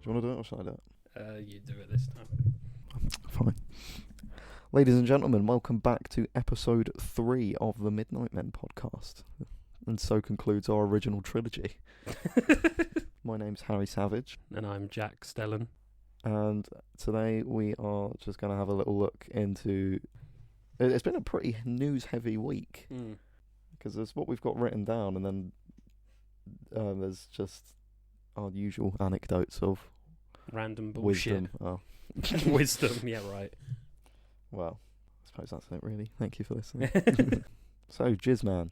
Do you want to do it or should I do it? You do it this time. Fine. Ladies and gentlemen, welcome back to episode 3 of the Midnight Men podcast. And so concludes our original trilogy. My name's Harry Savage. And I'm Jack Stellan. And today we are just going to have a little look into... It's been a pretty news-heavy week. Because there's what we've got written down, and then there's just our usual anecdotes of... Random bullshit. Wisdom. Oh. Wisdom, yeah, right. Well, I suppose that's it, really. Thank you for listening. So, Jizzman,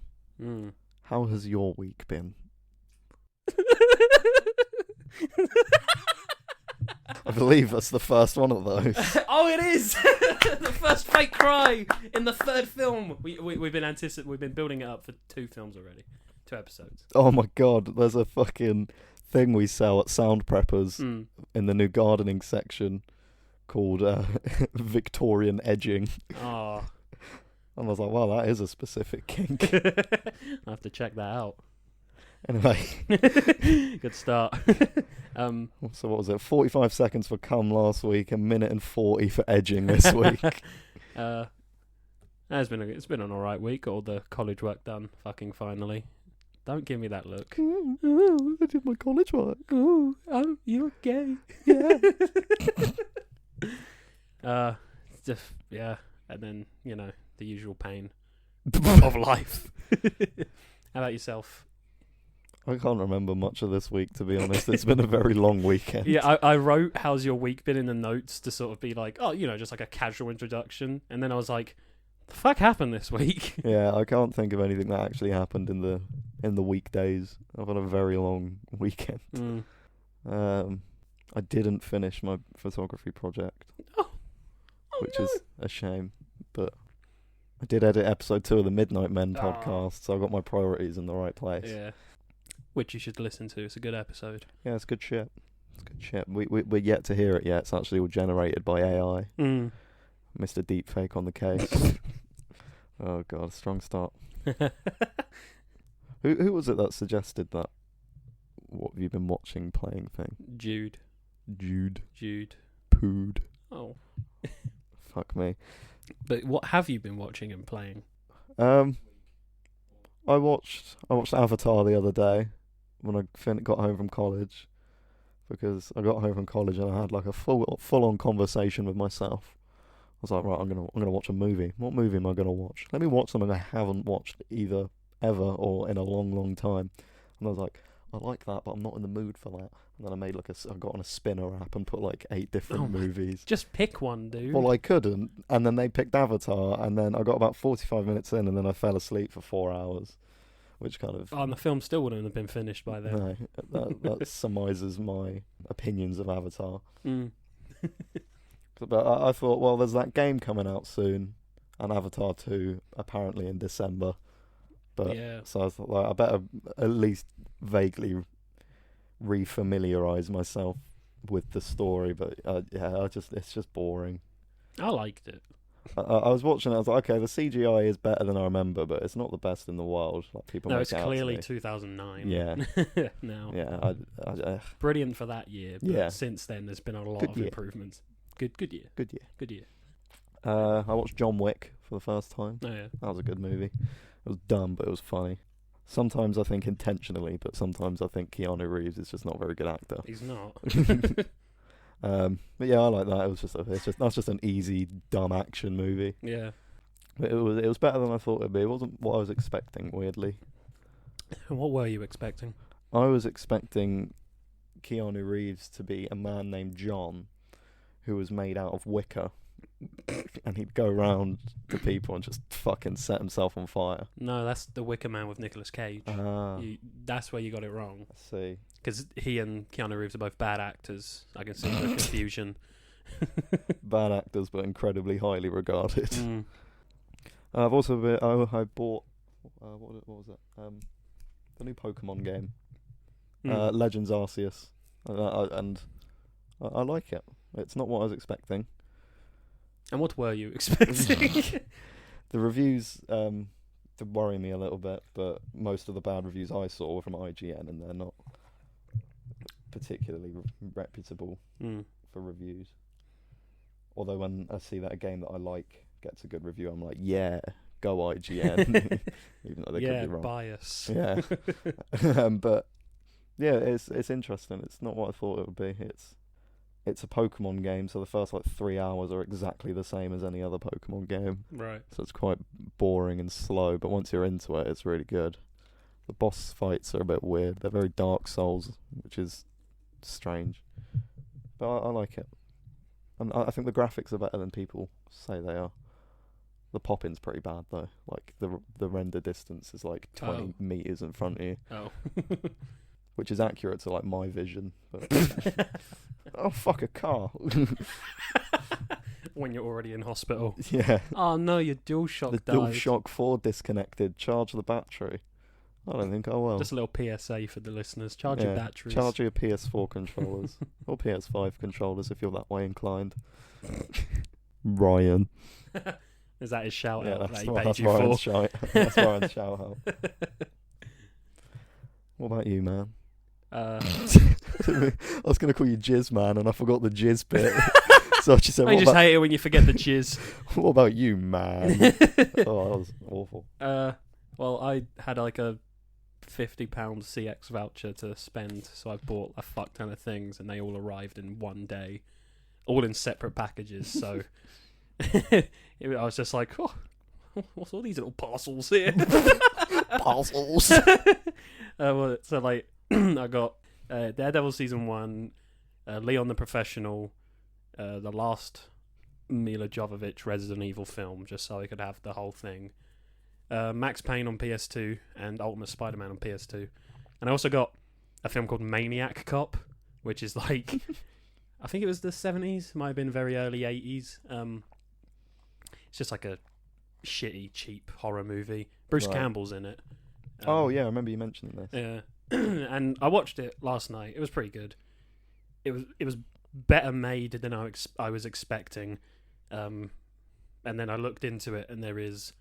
how has your week been? I believe that's the first one of those. Oh, it is! The first fake cry in the third film. We've been building it up for 2 films already. 2 episodes. Oh my god, there's a fucking thing we sell at Sound Preppers in the new gardening section called Victorian edging. Oh. And I was like, wow, that is a specific kink. I'll have to check that out. Anyway. Good start. So what was it? 45 seconds for cum last week, a minute and 40 for edging this week. It's been an alright week. All the college work done. Fucking finally. Don't give me that look. Oh, I did my college work. Oh, you're gay. Yeah. Just yeah, and then the usual pain of life. How about yourself? I can't remember much of this week, to be honest. It's been a very long weekend. Yeah, I wrote "How's your week been" in the notes to sort of be like, oh, just like a casual introduction, and then I was like, the fuck happened this week? Yeah, I can't think of anything that actually happened in the weekdays. I've had a very long weekend. I didn't finish my photography project, which is a shame. But I did edit episode 2 of the Midnight Men podcast, so I got my priorities in the right place. Yeah, which you should listen to. It's a good episode. Yeah, it's good shit. It's good shit. We're yet to hear it yet. It's actually all generated by AI. Mr. Deepfake on the case. Oh god, strong start. Who was it that suggested that what have you been watching playing thing? Jude. Pood. Oh. Fuck me. But what have you been watching and playing? I watched Avatar the other day when I got home from college, because I got home from college and I had like a full on conversation with myself. I was like, right, I'm gonna watch a movie. What movie am I gonna watch? Let me watch something I haven't watched either ever or in a long time. And I was like, I like that, but I'm not in the mood for that. And then I got on a spinner app and put like 8 different movies. Just pick one, dude. Well, I couldn't, and then they picked Avatar, and then I got about 45 minutes in, and then I fell asleep for 4 hours, which kind of... Oh, and the film still wouldn't have been finished by then. No, that surmises my opinions of Avatar. But I thought, well, there's that game coming out soon, and Avatar 2 apparently in December. But yeah. So I thought, like, I better at least vaguely refamiliarize myself with the story. But it's just boring. I liked it. I was watching it. I was like, okay, the CGI is better than I remember, but it's not the best in the world. Like people. No, make it's it out clearly to me. 2009. Yeah. Now. Yeah. Brilliant for that year. But Yeah. Since then, there's been a lot of improvements. Good year. Good year. I watched John Wick for the first time. Oh yeah. That was a good movie. It was dumb, but it was funny. Sometimes I think intentionally, but sometimes I think Keanu Reeves is just not a very good actor. He's not. But yeah, I like that. That's just an easy, dumb action movie. Yeah. But it was better than I thought it'd be. It wasn't what I was expecting, weirdly. And what were you expecting? I was expecting Keanu Reeves to be a man named John, who was made out of wicker, and he'd go around to people and just fucking set himself on fire. No, that's The Wicker Man with Nicolas Cage. That's where you got it wrong. I see. Because he and Keanu Reeves are both bad actors. I can see the confusion. Bad actors, but incredibly highly regarded. I've also I bought what was it? The new Pokemon game, Legends Arceus, and I like it. It's not what I was expecting. And what were you expecting? The reviews did worry me a little bit, but most of the bad reviews I saw were from IGN, and they're not particularly reputable Mm. for reviews. Although when I see that a game that I like gets a good review, I'm like, yeah, go IGN, even though they could Yeah, be wrong. bias. Yeah, but yeah, it's interesting. It's not what I thought it would be. It's a Pokemon game, so the first 3 hours are exactly the same as any other Pokemon game. Right. So it's quite boring and slow. But once you're into it, it's really good. The boss fights are a bit weird. They're very Dark Souls, which is strange. But I like it. And I think the graphics are better than people say they are. The popping's pretty bad though. Like the render distance is 20 meters in front of you, Oh. which is accurate to my vision. But oh fuck, a car! When you're already in hospital. Yeah. Oh no, your DualShock The died. DualShock 4 disconnected. Charge the battery. I don't think I will. Just a little PSA for the listeners. Charge your batteries. Charge your PS4 controllers or PS5 controllers if you're that way inclined. Ryan. Is that his shout out that he paid that's you for? Ryan's shout. That's Ryan's shout out. What about you, man? I was going to call you Jizz Man, and I forgot the Jizz bit. So I just said, I just hate it when you forget the jizz. What about you, man? Oh, that was awful. Well, I had a £50 CX voucher to spend, so I bought a fuck ton of things, and they all arrived in one day, all in separate packages. So I was just like, oh, what's all these little parcels here? Parcels. So I got Daredevil season 1, Leon the Professional, the last Mila Jovovich Resident Evil film, just so I could have the whole thing. Max Payne on PS2 and Ultimate Spider-Man on PS2. And I also got a film called Maniac Cop, which is I think it was the 70s, might have been very early 80s. It's just a shitty, cheap horror movie. Bruce Right. Campbell's in it. Oh yeah, I remember you mentioning this. Yeah. And I watched it last night. It was pretty good. It was better made than I was expecting. And then I looked into it, and there is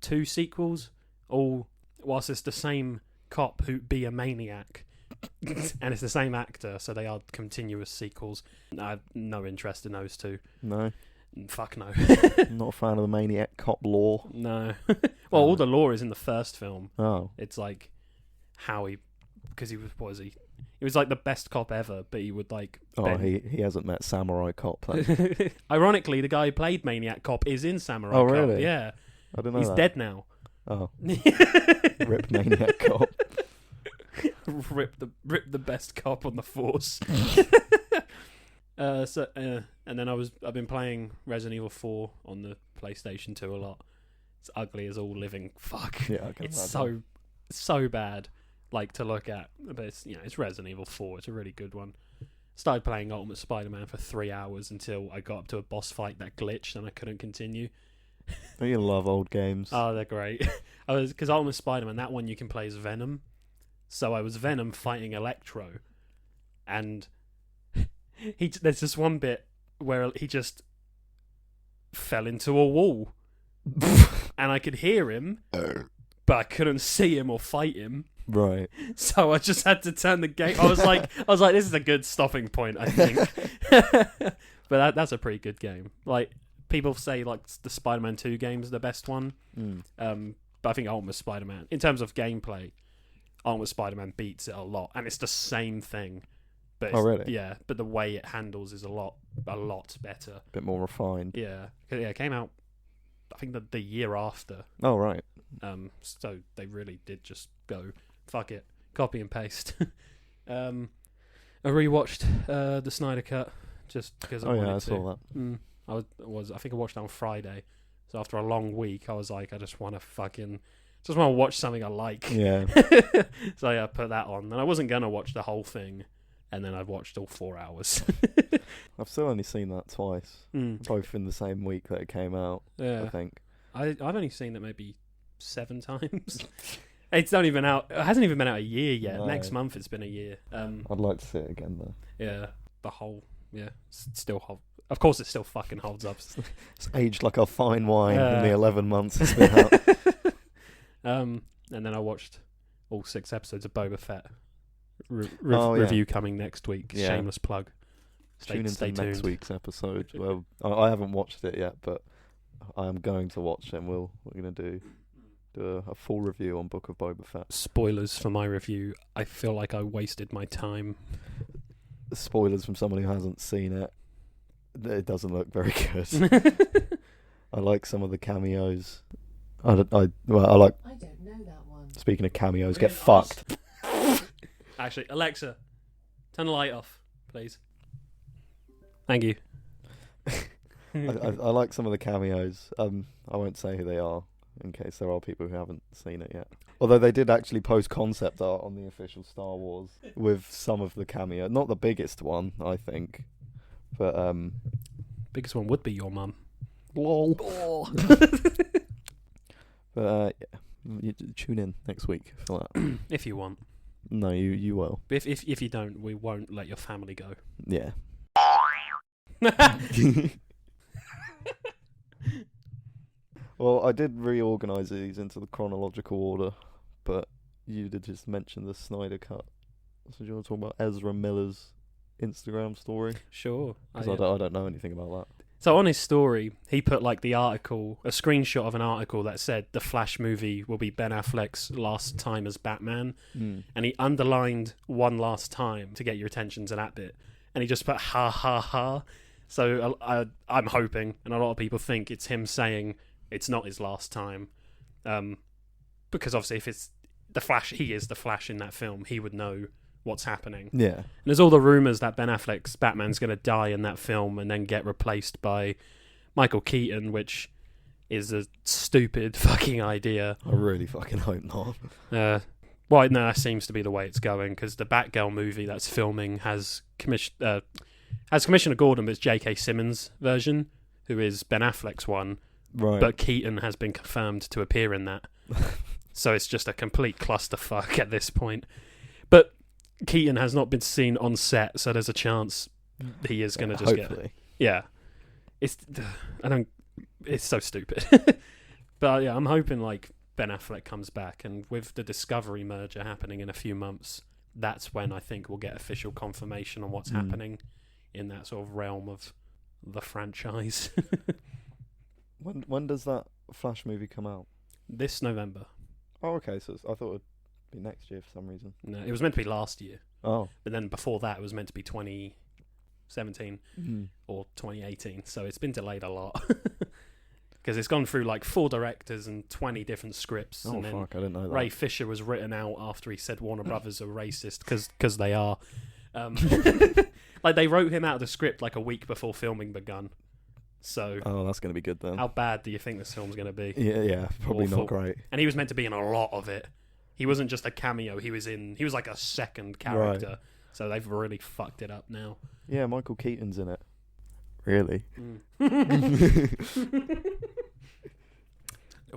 2 sequels, all whilst it's the same cop who be a maniac, and it's the same actor, so they are continuous sequels. I have no interest in those 2. No, Fuck no. not a fan of the Maniac Cop lore. No. Well, all the lore is in the first film. Oh, It's how he, because he was, what was he? He was the best cop ever, but he would he hasn't met Samurai Cop. Then. Ironically, the guy who played Maniac Cop is in Samurai Oh, Cop. really? Yeah. I don't know. He's that. dead now. Oh, rip Maniac Cop. rip the best cop on the force. And then I've been playing Resident Evil 4 on the PlayStation 2 a lot. It's ugly as all living fuck. Yeah, I can It's imagine. so bad to look at, but it's Resident Evil 4. It's a really good one. Started playing Ultimate Spider-Man for 3 hours until I got up to a boss fight that glitched and I couldn't continue. Oh, you love old games. Oh, they're great. Because Ultimate Spider-Man, that one you can play as Venom. So I was Venom fighting Electro, and there's this one bit where he just fell into a wall, and I could hear him, but I couldn't see him or fight him. Right. So I just had to turn the game. I was like, this is a good stopping point, I think. But that's a pretty good game. People say the Spider-Man 2 game is the best one. But I think Ultimate Spider-Man, in terms of gameplay, Ultimate Spider-Man beats it a lot, and it's the same thing. But really? Yeah, but the way it handles is a lot better. A bit more refined. Yeah, it came out, I think the year after. Oh, right. So they really did just go, fuck it, copy and paste. I rewatched the Snyder Cut just because I wanted to. I saw that. I think I watched it on Friday. So after a long week, I was like, I just want to watch something I like. Yeah. So I put that on, and I wasn't gonna watch the whole thing, and then I watched all 4 hours. I've still only seen that twice. Both in the same week that it came out, Yeah, I think. I've only seen it maybe 7 times. It's not even out. It hasn't even been out a year yet. No. Next month it's been a year. I'd like to see it again, though. Yeah, the whole still of course it still fucking holds up. It's aged like a fine wine in the Yeah. 11 months it's been out. And then I watched all 6 episodes of Boba Fett. review coming next week. Yeah. Shameless plug. Tune into stay next tuned. week's episode. Well, I haven't watched it yet, but I am going to watch it, and we're going to do a full review on Book of Boba Fett. Spoilers for my review. I feel like I wasted my time. Spoilers from someone who hasn't seen it. It doesn't look very good. I like some of the cameos. I like. I don't know that one. Speaking of cameos, We get didn't fucked. Actually, Alexa, turn the light off, please. Thank you. I like some of the cameos. I won't say who they are in case there are people who haven't seen it yet. Although they did actually post concept art on the official Star Wars with some of the cameo. Not the biggest one, I think, but Biggest one would be your mum. lol. But yeah, you tune in next week for that. If you want. No, you will. If you don't, we won't let your family go. Yeah. Well, I did reorganise these into the chronological order, but you did just mention the Snyder Cut. So do you want to talk about Ezra Miller's Instagram story? Sure. Because I don't know anything about that. So on his story, he put like the article, a screenshot of an article that said the Flash movie will be Ben Affleck's last time as Batman, and he underlined one last time to get your attention to that bit, and he just put ha ha ha. So I'm hoping, and a lot of people think it's him saying it's not his last time, because obviously if it's the Flash, he is the Flash in that film, he would know what's happening. Yeah. And there's all the rumours that Ben Affleck's Batman's going to die in that film and then get replaced by Michael Keaton, which is a stupid fucking idea. I really fucking hope not. Well, no, that seems to be the way it's going, because the Batgirl movie that's filming has Commissioner Gordon, but it's J.K. Simmons' version, who is Ben Affleck's one, Right. but Keaton has been confirmed to appear in that. So it's just a complete clusterfuck at this point. But Keaton has not been seen on set, so there's a chance he is going to just hopefully. Yeah. It's so stupid. But yeah, I'm hoping like Ben Affleck comes back, and with the Discovery merger happening in a few months, that's when I think we'll get official confirmation on what's happening in that sort of realm of the franchise. When does that Flash movie come out? This November. Oh, okay. So I thought it'd be next year for some reason. No, it was meant to be last year, Oh. but then before that it was meant to be 2017 or 2018, so it's been delayed a lot. Because it's gone through like 4 directors and 20 different scripts. Oh, and then fuck, I didn't know that. Ray Fisher was written out after he said Warner Brothers are racist, because they are. Like they wrote him out of the script like a week before filming begun. So Oh, that's going to be good then. how bad do you think this film's going to be? Yeah, probably Awful. not great. And he was meant to be in a lot of it. He wasn't just a cameo. He was like a second character. Right. So they've really fucked it up now. Yeah, Michael Keaton's in it. Really?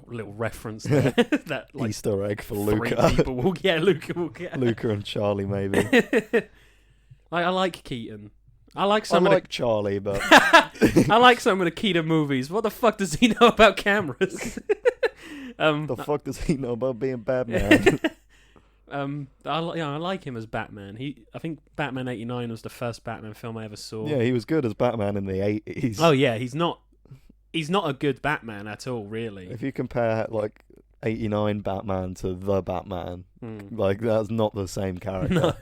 Little reference there. That like Easter egg for 3 Luca. people will get. Luca will get. Luca and Charlie, maybe. I like Keaton. I like I some of like Charlie, but I like some of the Keaton movies. What the fuck does he know about cameras? the fuck does he know about being Batman? I like him as Batman. I think Batman '89 was the first Batman film I ever saw. Yeah, he was good as Batman in the 80s. Oh yeah, he's not a good Batman at all, really. If you compare like 89 Batman to the Batman, like that's not the same character. No.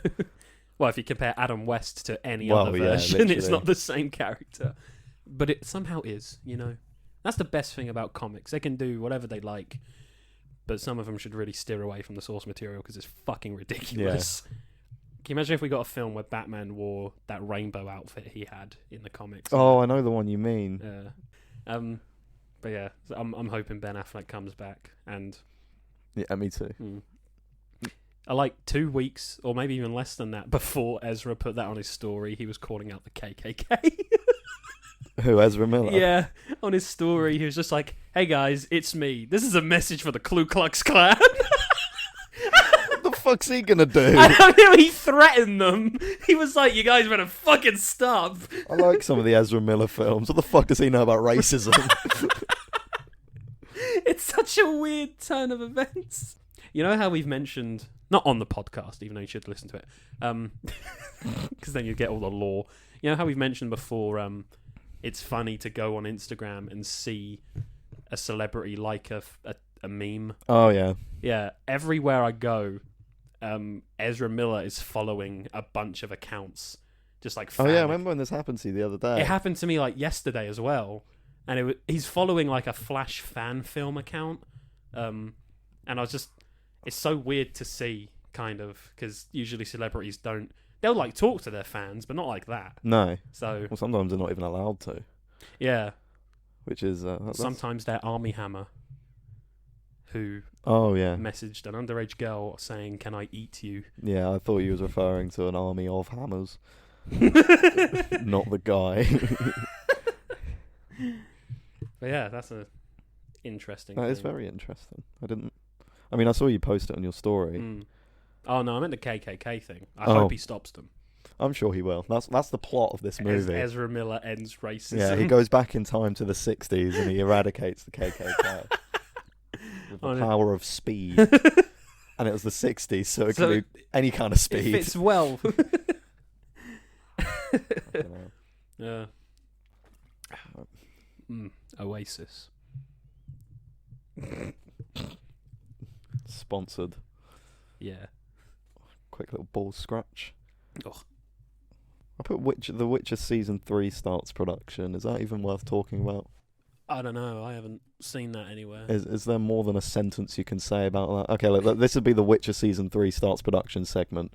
Well, if you compare Adam West to any Well, other yeah, version, it's literally. not the same character. But it somehow is, you know. That's the best thing about comics. They can do whatever they like, but some of them should really steer away from the source material because it's fucking ridiculous. Yeah. Can you imagine if we got a film where Batman wore that rainbow outfit he had in the comics? Oh, I know the one you mean. But yeah, I'm hoping Ben Affleck comes back, and Yeah, me too. I like 2 weeks, or maybe even less than that, before Ezra put that on his story, he was calling out the KKK. Who, Ezra Miller? Yeah, on his story, he was just like, "Hey guys, it's me. This is a message for the Ku Klux Klan." What the fuck's he gonna do? I don't know, he threatened them. He was like, "You guys better fucking stop." I like some of the Ezra Miller films. What the fuck does he know about racism? It's such a weird turn of events. You know how we've mentioned Not on the podcast, even though you should listen to it. Because then you get all the lore. You know how we've mentioned before, it's funny to go on Instagram and see a celebrity like a meme. Oh, yeah. Yeah, everywhere I go, Ezra Miller is following a bunch of accounts. Just like Oh, yeah, I remember when this happened to you the other day. It happened to me like yesterday as well. And he's following like a Flash fan film account. And I was just... It's so weird to see, kind of, because usually celebrities don't... They'll like talk to their fans, but not like that. No. So Well, sometimes they're not even allowed to. yeah, Which is... sometimes they're Army Hammer, who Oh, yeah. messaged an underage girl saying, "Can I eat you?" Yeah, I thought you was referring to an army of hammers. Not the guy. But yeah, that's a interesting. That is thing. very interesting. I mean, I saw you post it on your story. Mm. Oh no, I meant the KKK thing. I Oh. hope he stops them. I'm sure he will. That's the plot of this movie. Ezra Miller ends racism. Yeah, he goes back in time to the 60s and he eradicates the KKK with the power of speed. And it was the 60s, so it can do any kind of speed. It fits well. I don't know. Yeah. Oasis. Sponsored. Yeah. Quick little ball scratch. Ugh. I put The Witcher Season 3 starts production. Is that even worth talking about? I don't know. I haven't seen that anywhere. Is there more than a sentence you can say about that? Okay, look, this would be The Witcher Season 3 starts production segment.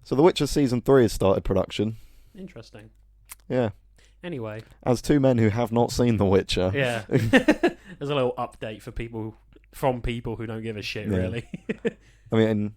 So The Witcher Season 3 has started production. Interesting. Yeah. Anyway. As two men who have not seen The Witcher. Yeah. There's a little update for people who don't give a shit, Yeah. really. I mean,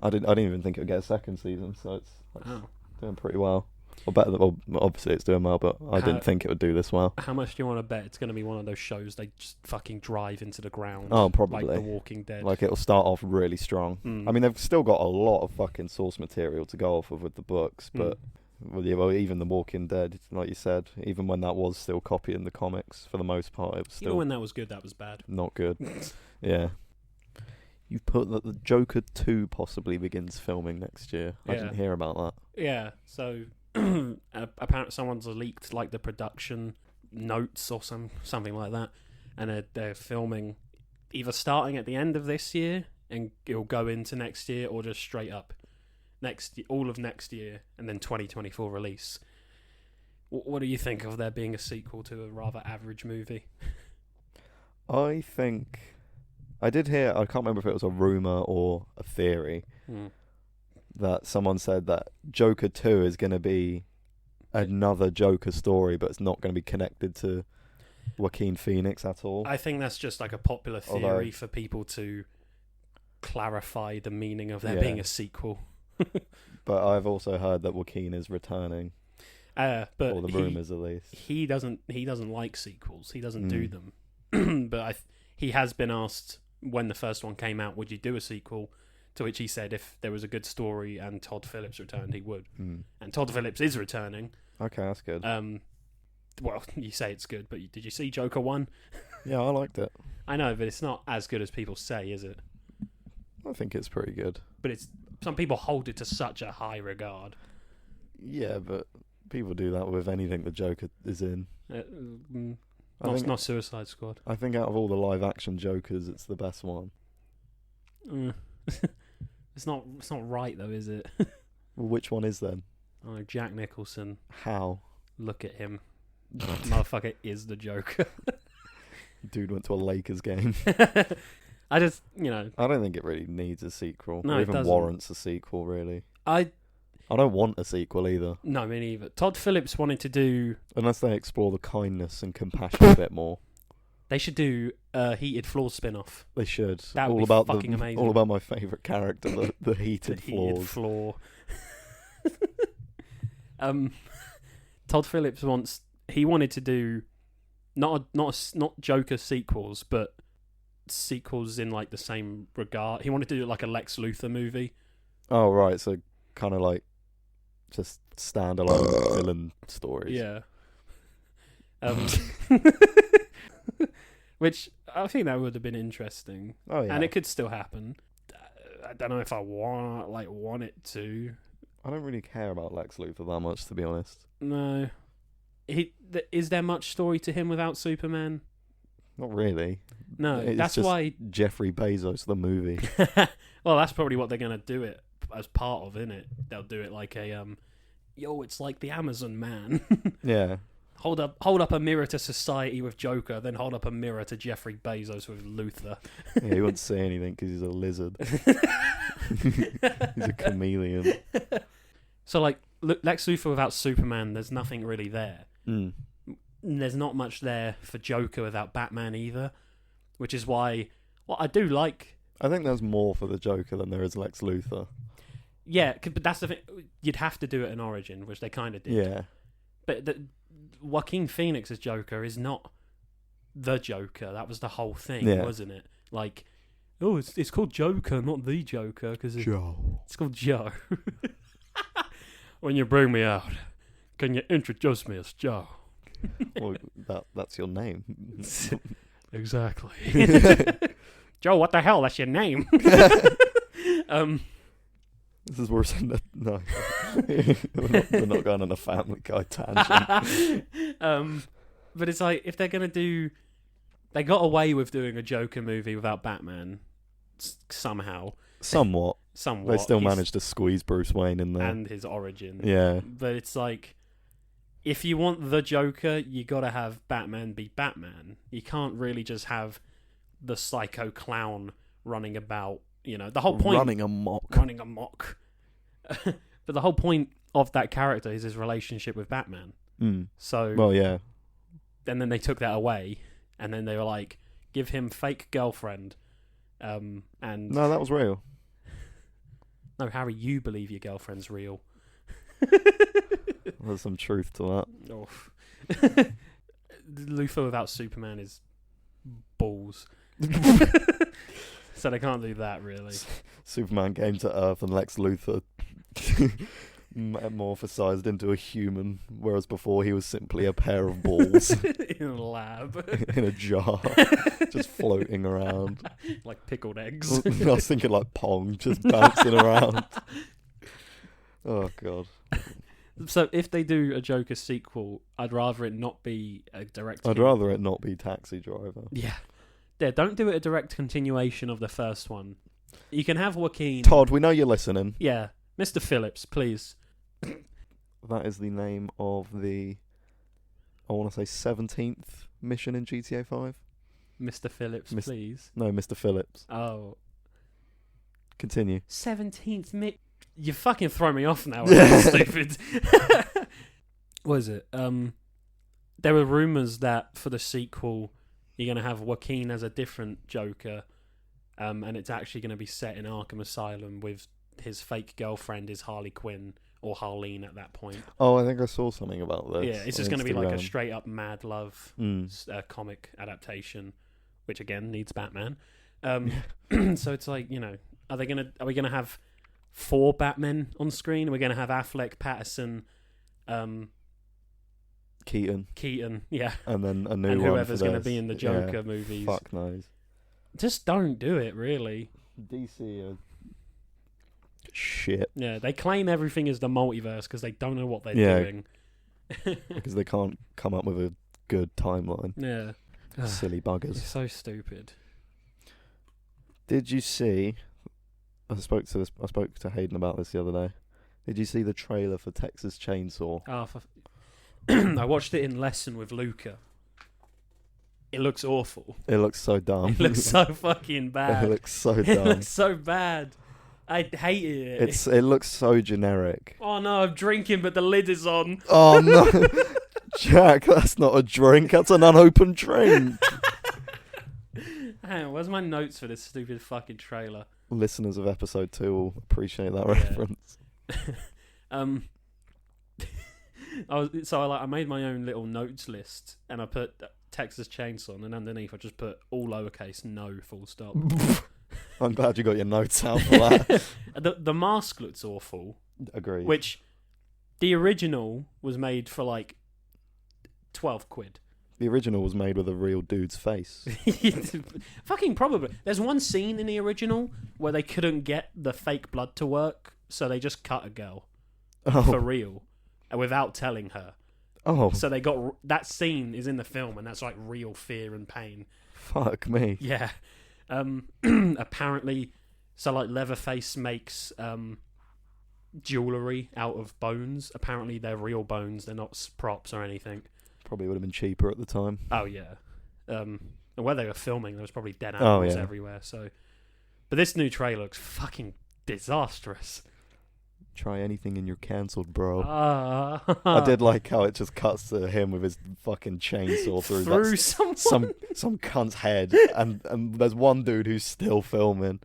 I didn't even think it would get a second season, so it's Oh. doing pretty well. Or better than, well, obviously it's doing well, but I didn't think it would do this well. How much do you want to bet it's going to be one of those shows they just fucking drive into the ground? Oh, probably. Like The Walking Dead. Like, it'll start off really strong. Mm. I mean, they've still got a lot of fucking source material to go off of with the books, but well, even The Walking Dead, like you said, even when that was still copying the comics, for the most part, it was still Even when that was good, that was bad. not good. Yeah. You've put that the Joker 2 possibly begins filming next year. I Yeah. didn't hear about that. Yeah, so apparently someone's leaked like the production notes or something like that, and they're filming either starting at the end of this year and it'll go into next year, or just straight up all of next year and then 2024 release. What do you think of there being a sequel to a rather average movie? I think I did hear, I can't remember if it was a rumour or a theory, that someone said that Joker 2 is going to be another Joker story, but it's not going to be connected to Joaquin Phoenix at all. I think that's just like a popular theory for people to clarify the meaning of there being a sequel. But I've also heard that Joaquin is returning. But or the rumours at least. He doesn't like sequels. He doesn't do them. But he has been asked when the first one came out, would you do a sequel? To which he said if there was a good story and Todd Phillips returned, he would. And Todd Phillips is returning. Okay, that's good. Well, you say it's good, but did you see Joker 1? Yeah, I liked it. I know, but it's not as good as people say, is it? I think it's pretty good. But some people hold it to such a high regard. Yeah, but people do that with anything the Joker is in. Not Suicide Squad. I think out of all the live action Jokers, it's the best one. It's not right though, is it? Well, which one is then? Oh, Jack Nicholson. How? Look at him. Motherfucker is the Joker. Dude went to a Lakers game. I just, I don't think it really needs a sequel. No, or it even doesn't. warrants a sequel, really. I don't want a sequel either. No, me neither. Todd Phillips wanted to do... Unless they explore the kindness and compassion a bit more. They should do a Heated Floors spin-off. They should. That would all be about fucking amazing. All about my favourite character, the heated floors. Heated floor. Todd Phillips wanted to do not Joker sequels, but sequels in like the same regard. He wanted to do like a Lex Luthor movie. Oh right, so kind of like just standalone villain stories. Yeah. Which I think that would have been interesting. Oh yeah. And it could still happen. I don't know if I want it to. I don't really care about Lex Luthor that much, to be honest. No. Is there much story to him without Superman? Not really. No, It's that's just why. Jeffrey Bezos, the movie. Well, that's probably what they're gonna do it as part of, innit? They'll do it like a it's like the Amazon man. Yeah. Hold up a mirror to society with Joker, then hold up a mirror to Jeffrey Bezos with Luthor. Yeah, he wouldn't say anything because he's a lizard. He's a chameleon. So, like, Lex Luthor without Superman, there's nothing really there. Mm. There's not much there for Joker without Batman either, which is why I do like. I think there's more for the Joker than there is Lex Luthor. Yeah, but that's the thing. You'd have to do it in Origin, which they kind of did. Yeah. But Joaquin Phoenix's Joker is not the Joker. That was the whole thing, wasn't it? Like, it's called Joker, not the Joker, because it's called Joe. When you bring me out, can you introduce me as Joe? Well, that's your name. Exactly. Joe, what the hell? That's your name. This is worse than no. we're not going on a Family Guy tangent. But it's like, if they're gonna do, they got away with doing a Joker movie without Batman somehow. Somewhat. They still managed to squeeze Bruce Wayne in there and his origin. Yeah. But it's like, if you want the Joker, you gotta have Batman be Batman. You can't really just have the psycho clown running about. You know, the whole point... Running amok. But the whole point of that character is his relationship with Batman. Mm. So... Well, yeah. And then they took that away, and then they were like, give him fake girlfriend, and... No, that was real. No, Harry, you believe your girlfriend's real. There's some truth to that. Oh. Luthor without Superman is balls. So they can't do that, really. Superman came to Earth and Lex Luthor metamorphosized into a human, whereas before he was simply a pair of balls in a lab. in a jar, just floating around. Like pickled eggs. I was thinking like Pong, just bouncing around. Oh, God. So if they do a Joker sequel, I'd rather it not be a direct... I'd rather it not be Taxi Driver. Yeah. Yeah, don't do it a direct continuation of the first one. You can have Joaquin... Todd, we know you're listening. Yeah. Mr. Phillips, please. That is the name of the, I want to say 17th mission in GTA 5. Mr. Phillips, please. No, Mr. Phillips. Oh. Continue. 17th You fucking throw me off now. That's stupid. What is it? There were rumours that for the sequel, you're going to have Joaquin as a different Joker, and it's actually going to be set in Arkham Asylum with his fake girlfriend is Harley Quinn, or Harleen at that point. Oh, I think I saw something about this. Yeah, it's just going to be like a straight up Mad Love comic adaptation, which again needs Batman. So it's like, you know, are we gonna have 4 Batmen on screen? Are we gonna have Affleck, Patterson, Keaton, yeah, and then a new and one whoever's for gonna this. be in the Joker Yeah, movies? fuck knows. Just don't do it, really. DC shit. Yeah, they claim everything is the multiverse because they don't know what they're doing. Because they can't come up with a good timeline. Yeah. Silly buggers. It's so stupid. Did you see? I spoke to Hayden about this the other day. Did you see the trailer for Texas Chainsaw? I watched it in lesson with Luca. It looks awful. It looks so dumb. It looks so fucking bad. It looks so It dumb. looks so bad. I hated it. It looks so generic. Oh no, I'm drinking, but the lid is on. Oh no, Jack, that's not a drink. That's an unopened drink. Hang on, where's my notes for this stupid fucking trailer? Listeners of episode 2 will appreciate that reference. I made my own little notes list, and I put Texas Chainsaw, and underneath I just put all lowercase, no full stop. I'm glad you got your notes out for that. The mask looks awful. Agreed. Which the original was made for like 12 quid. The original was made with a real dude's face. Fucking probably. There's one scene in the original where they couldn't get the fake blood to work, so they just cut a girl for real, without telling her. Oh, So they got that scene is in the film, and that's like real fear and pain. fuck me. Yeah. Apparently, so like Leatherface makes jewelry out of bones. Apparently, they're real bones. They're not props or anything. Probably would have been cheaper at the time. Oh yeah. And where they were filming, there was probably dead animals yeah. everywhere. So, but this new trailer looks fucking disastrous. Try anything and you're cancelled, bro. I I did like how it just cuts to him with his fucking chainsaw through someone. some cunt's head, and there's one dude who's still filming.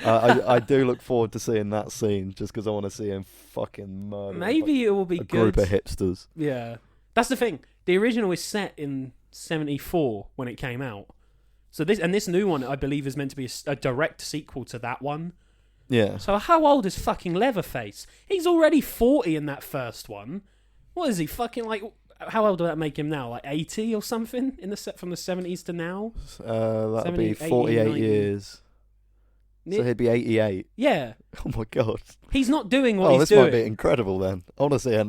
I do look forward to seeing that scene just because I want to see him fucking murder Maybe it will be a good. group of hipsters. Yeah, that's the thing. The original is set in '74 when it came out. So this new one, I believe, is meant to be a direct sequel to that one. Yeah. So how old is fucking Leatherface? He's already 40 in that first one. What is he fucking like? How old would that make him now? Like 80 or something in the set from the 70s to now? That'd 70, be 48 90. years. So he'd be 88. Yeah. Oh my god. He's not doing what Oh, he's this might doing. be incredible then. Honestly, a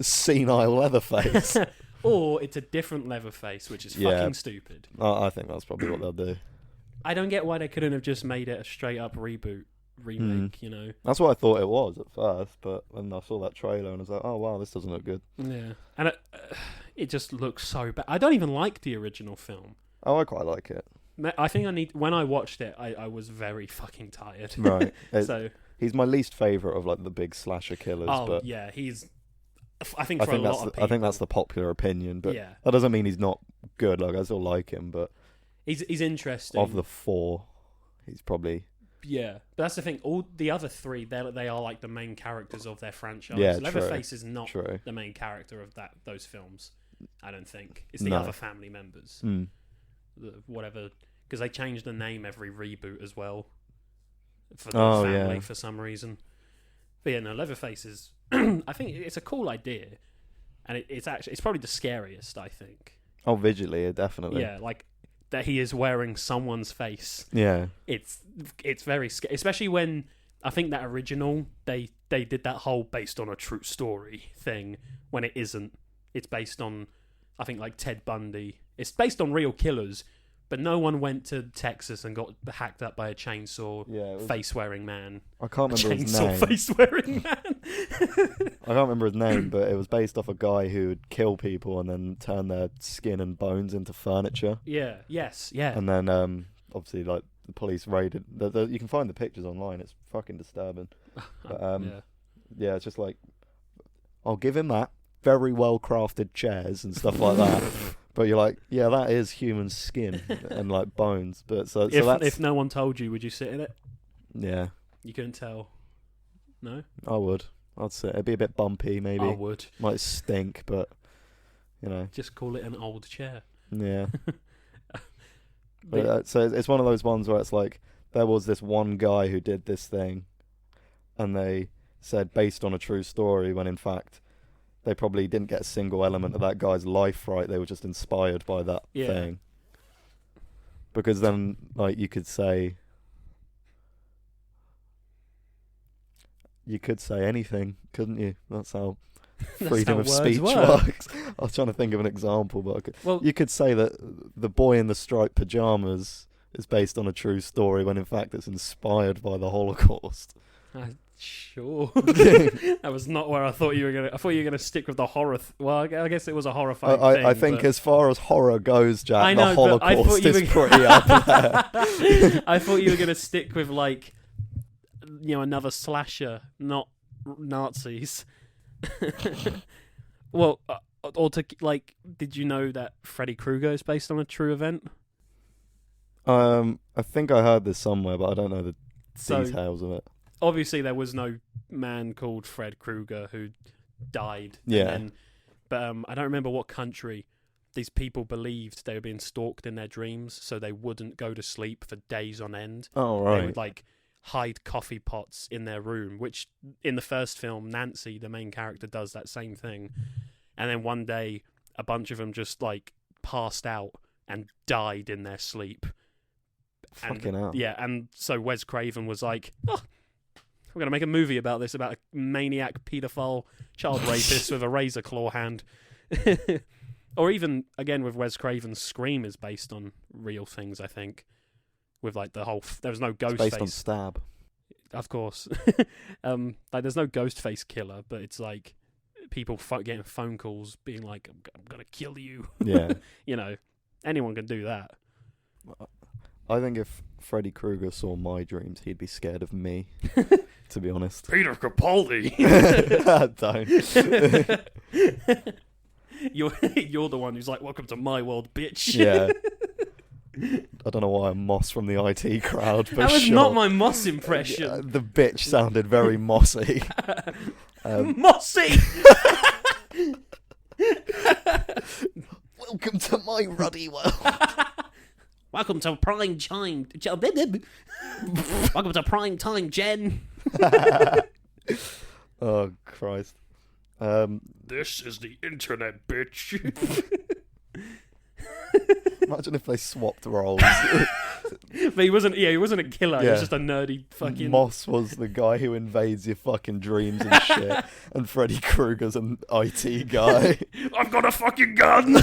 senile Leatherface. Or it's a different Leatherface, which is fucking stupid. I think that's probably what they'll do. I don't get why they couldn't have just made it a straight up remake, you know. That's what I thought it was at first, but then I saw that trailer and I was like, oh wow, this doesn't look good. Yeah. And it just looks so bad. I don't even like the original film. Oh, I quite like it. I think when I watched it, I was very fucking tired. Right. So he's my least favourite of like the big slasher killers. But yeah, I think for a lot of people. I think that's the popular opinion, but yeah, that doesn't mean he's not good. Like I still like him, but he's interesting. of the four, he's probably yeah. But that's the thing. All the other three, they are like the main characters of their franchise. Yeah, Leatherface is not true. the main character of those films. I don't think it's the No. other family members. Whatever, because they change the name every reboot as well for the family for some reason. But yeah, no, Leatherface is. I think it's a cool idea, and it's probably the scariest. I think. Oh, visually, definitely. Yeah, like that he is wearing someone's face. Yeah. It's very scary, especially when I think that original they did that whole based on a true story thing when it isn't. It's based on, I think, like Ted Bundy. It's based on real killers, but no one went to Texas and got hacked up by a chainsaw face-wearing man. I can't remember his name. Chainsaw face-wearing man. I can't remember his name, but it was based off a guy who would kill people and then turn their skin and bones into furniture. Yeah. Yes. Yeah. And then, obviously, like the police raided. You can find the pictures online. It's fucking disturbing. But, yeah, it's just like I'll give him that. Very well crafted chairs and stuff like that. But you're like, yeah, that is human skin and like bones. But so that's if no one told you, would you sit in it? Yeah, You couldn't tell. No, I would. I'd say it'd be a bit bumpy, maybe. I would. Might stink, but you know, Just call it an old chair. yeah. But, So it's one of those ones where it's like there was this one guy who did this thing, and they said based on a true story, when in fact they probably didn't get a single element of that guy's life right. They were just inspired by that thing. Because then, like, you could say anything, couldn't you? That's how freedom of speech works. I was trying to think of an example, but you could say that the boy in the striped pajamas is based on a true story when in fact it's inspired by the Holocaust. Sure. That was not where I thought you were gonna. I thought you were gonna stick with the horror. Well, I guess it was a horrifying thing. I think as far as horror goes, Jack, I know, the Holocaust is pretty up there. I thought you were gonna stick with like, another slasher, not Nazis. Well, did you know that Freddy Krueger is based on a true event? I think I heard this somewhere, but I don't know the details of it. Obviously, there was no man called Fred Krueger who died. Yeah. But I don't remember what country these people believed they were being stalked in their dreams, so they wouldn't go to sleep for days on end. Oh, right. They would hide coffee pots in their room, which in the first film, Nancy, the main character, does that same thing. And then one day, a bunch of them just passed out and died in their sleep. Fucking hell. Yeah, and so Wes Craven was like, oh, we're going to make a movie about this, about a maniac, paedophile, child rapist with a razor claw hand. Or even, again, with Wes Craven's Scream is based on real things, I think. With, like, the whole... there was no ghost It's based face. on Stab. Of course. Like, there's no ghost face killer, but it's like people getting phone calls being like, I'm going to kill you. Yeah. You know, anyone can do that. I think if Freddy Krueger saw my dreams, he'd be scared of me, to be honest. Peter Capaldi! Don't. You're the one who's like, welcome to my world, bitch. Yeah. I don't know why I'm Moss from the IT crowd, but That was sure. not my Moss impression. Yeah, the bitch sounded very mossy. Mossy! Welcome to my ruddy world. Welcome to prime time. Welcome to prime time, Jen. Oh, Christ. This is the internet, bitch. Imagine if they swapped roles. But he wasn't a killer. He Yeah. was just a nerdy fucking... Moss was the guy who invades your fucking dreams and shit, and Freddy Krueger's an IT guy. I've got a fucking gun!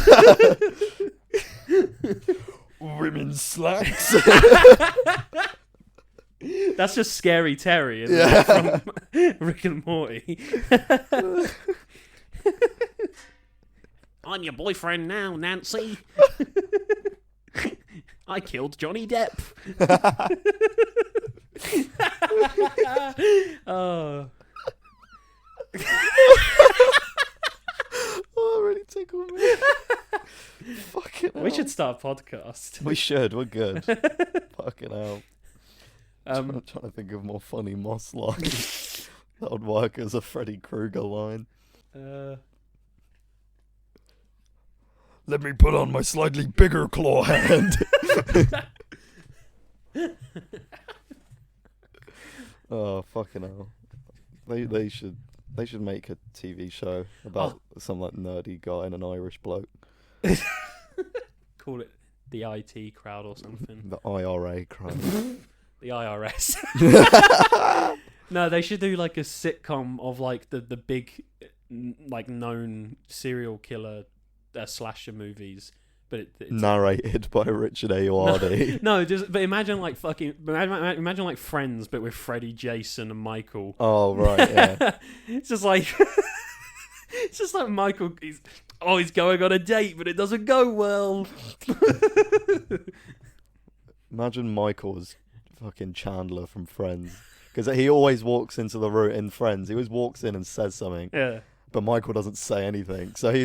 Women's slacks. That's just Scary Terry, isn't Yeah. it? From Rick and Morty. I'm your boyfriend now, Nancy. I killed Johnny Depp. Oh. Oh, it really tickled me. Fucking hell. We should start a podcast. We should. We're good. Fucking hell. Um, I'm trying to think of more funny Moss lines. That would work as a Freddy Krueger line. Let me put on my slightly bigger claw hand. Oh, fucking hell. They should make a TV show about some like nerdy guy and an Irish bloke. Call it the IT crowd or something. The IRA crowd. The IRS. No, they should do like a sitcom of like the big like known serial killer slasher movies, but it's Narrated by Richard Ayoade. no, but imagine like imagine like Friends, but with Freddy, Jason, and Michael. Oh right, yeah. It's just like Michael. He's going on a date, but it doesn't go well. Imagine Michael's fucking Chandler from Friends, because he always walks into the room in Friends. He always walks in and says something, Yeah. but Michael doesn't say anything. So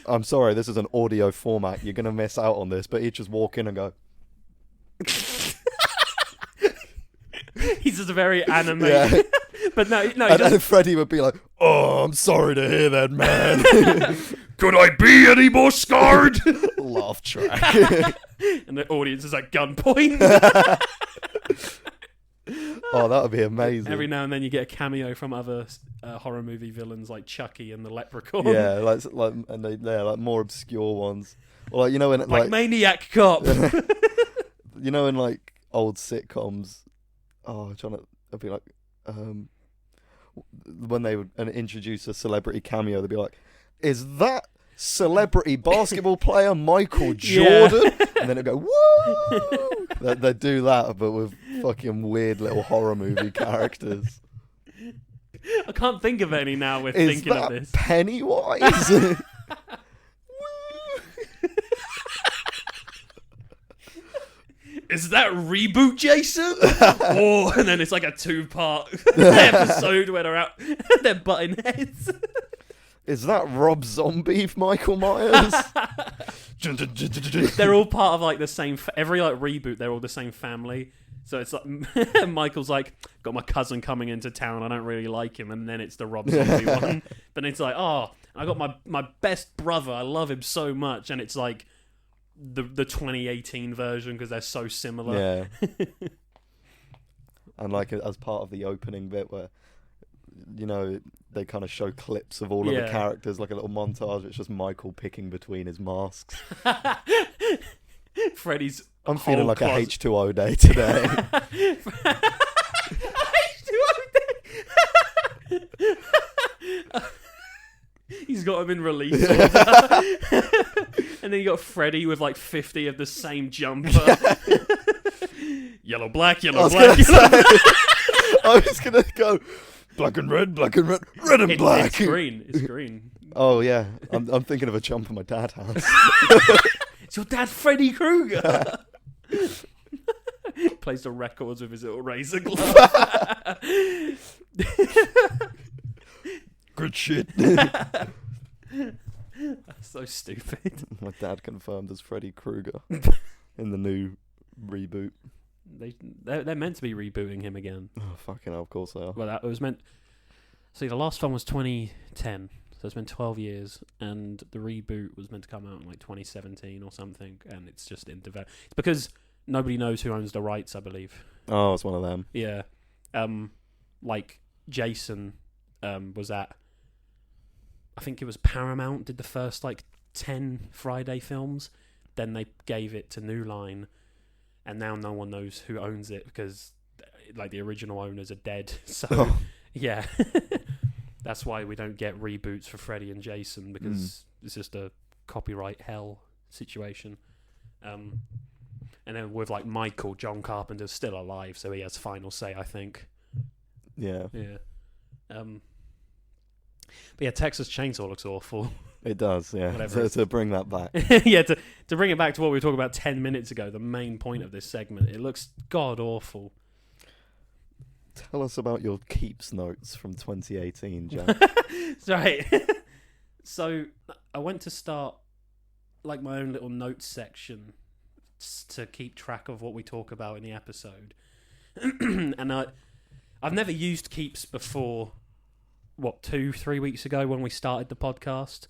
I'm sorry, this is an audio format. You're gonna miss out on this, but he'd just walk in and go. He's just very animated. Yeah. But no, And Freddie would be like, "Oh, I'm sorry to hear that, man. Could I be any more scarred?" Laugh track. and the audience is at gunpoint. Oh, that would be amazing. Every now and then you get a cameo from other horror movie villains like Chucky and the Leprechaun. Yeah, like more obscure ones. Or like, you know, when like Maniac Cop. You know, in like old sitcoms. Oh, I'm trying to. I'd be like, when they would introduce a celebrity cameo, they'd be like, "Is that celebrity basketball player Michael Jordan?" Yeah. And then it'd go, "Woo!" They'd do that, but with fucking weird little horror movie characters. I can't think of any now. We're Is thinking that of this. Pennywise? Is that Reboot Jason? Oh, and then it's like a 2-part episode where they're out, they're butting heads. Is that Rob Zombie, Michael Myers? They're all part of like the same. Every like reboot, they're all the same family. So it's like Michael's like, got my cousin coming into town. I don't really like him, and then it's the Rob Zombie one. But it's like, oh, I got my best brother. I love him so much, and it's like the 2018 version because they're so similar. Yeah. And like as part of the opening bit where you know, they kind of show clips of all of the Yeah. characters, like a little montage. It's just Michael picking between his masks. Freddy's. I'm feeling whole like closet- a H2O day today. He's got him in release order. And then you got Freddy with like 50 of the same jumper. Yellow, black, I yellow, was black, gonna yellow, say, black. I was gonna go black and red, red and black. It's green. It's green. Oh yeah, I'm thinking of a jumper my dad has. It's your dad, Freddy Krueger. Plays the records with his little razor glove. Good shit. That's so stupid. My dad confirmed as Freddy Krueger in the new reboot. They're meant to be rebooting him again. Oh fucking hell, of course they are. Well, it was meant. See, the last one was 2010, so it's been 12 years, and the reboot was meant to come out in like 2017 or something, and it's just in develop. It's because nobody knows who owns the rights, I believe. Oh, it's one of them. Yeah, like Jason was at. I think it was Paramount did the first like 10 Friday films, then they gave it to New Line, and now no one knows who owns it because like the original owners are dead. So. Oh. Yeah, that's why we don't get reboots for Freddy and Jason because it's just a copyright hell situation. And then with like Michael, John Carpenter's still alive, so he has final say, I think. Yeah, Yeah. But yeah, Texas Chainsaw looks awful. it does. Yeah, Whatever. to bring that back. Yeah, to bring it back to what we were talking about 10 minutes ago, the main point of this segment, it looks god awful. Tell us about your keeps notes from 2018, Jack. Right. So I went to start like my own little notes section to keep track of what we talk about in the episode. And I've never used Keeps before. What, 2-3 weeks ago when we started the podcast?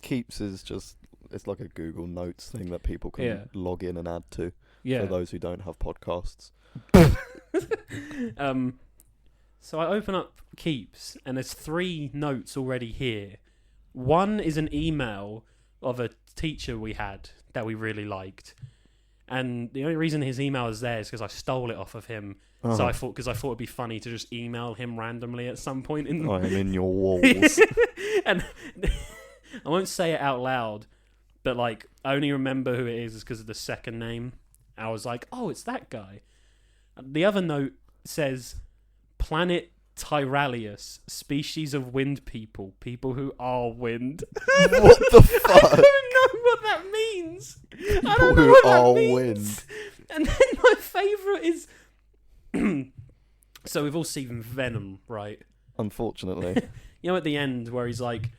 Keeps is just, it's like a Google Notes thing that people can Yeah. log in and add to Yeah. for those who don't have podcasts. So I open up Keeps and there's 3 notes already here. One is an email of a teacher we had that we really liked, and the only reason his email is there is because I stole it off of him. Oh. So I thought it'd be funny to just email him randomly at some point in I am in your walls. And I won't say it out loud, but like I only remember who it is because of the second name. I was like, oh, it's that guy. The other note says, Planet Tyralius, species of wind people who are wind. What the fuck? I don't know what that means. I don't People know who what that are means. wind. And then my favourite is... So we've all seen Venom, right? Unfortunately. You know at the end where he's like,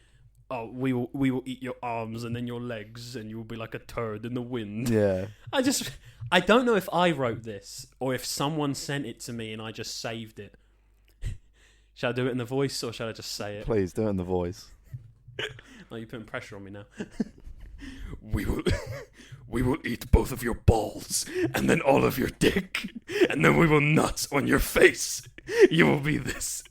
oh, we will eat your arms and then your legs and you will be like a turd in the wind. Yeah. I don't know if I wrote this or if someone sent it to me and I just saved it. Shall I do it in the voice or shall I just say it? Please do it in the voice. Oh, you're putting pressure on me now. We will eat both of your balls and then all of your dick, and then we will nut on your face. You will be this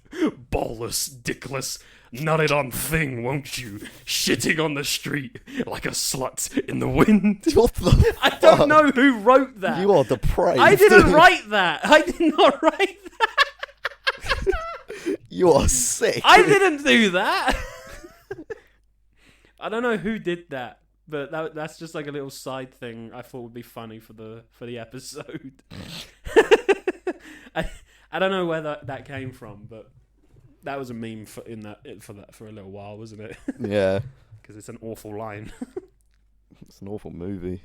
ballless, dickless, nutted on thing, won't you? Shitting on the street like a slut in the wind. What the I don't know who wrote that. You are depraved. I didn't write that. I did not write that. You are sick. I didn't do that. I don't know who did that, but that's just like a little side thing I thought would be funny for the episode. I don't know where that came from, but that was a meme for a little while, wasn't it? Yeah. Because it's an awful line. It's an awful movie.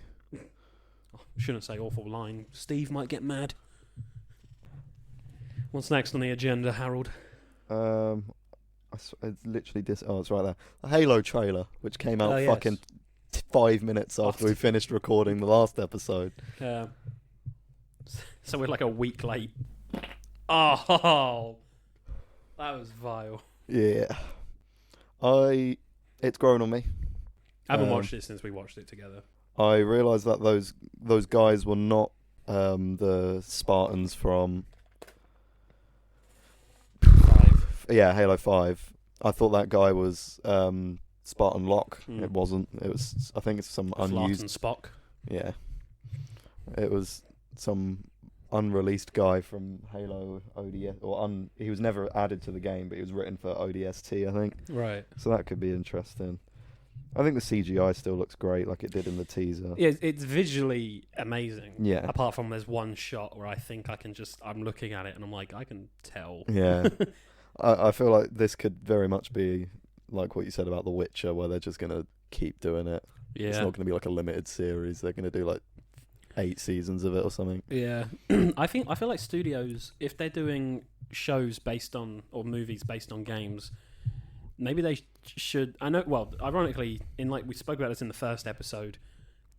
Shouldn't say awful line. Steve might get mad. What's next on the agenda, Harold? It's literally oh, it's right there. The Halo trailer, which came out Yes. fucking 5 minutes after we finished recording the last episode. So we're like a week late. Oh, that was vile. Yeah. It's grown on me. I haven't watched it since we watched it together. I realised that those guys were not the Spartans from yeah, Halo 5. I thought that guy was Spartan Locke. Hmm. It wasn't. It was. I think it's some unused. Flarton Spock. Yeah, it was some unreleased guy from Halo ODS, he was never added to the game, but he was written for ODST, I think. Right. So that could be interesting. I think the CGI still looks great, like it did in the teaser. Yeah, it's visually amazing. Yeah. Apart from there's one shot where I think I'm looking at it and I'm like, I can tell. Yeah. I feel like this could very much be like what you said about The Witcher, where they're just gonna keep doing it. Yeah. It's not gonna be like a limited series. They're gonna do like 8 seasons of it or something. Yeah. I feel like studios, if they're doing shows based on or movies based on games, maybe they should. I know. Well, ironically, we spoke about this in the first episode,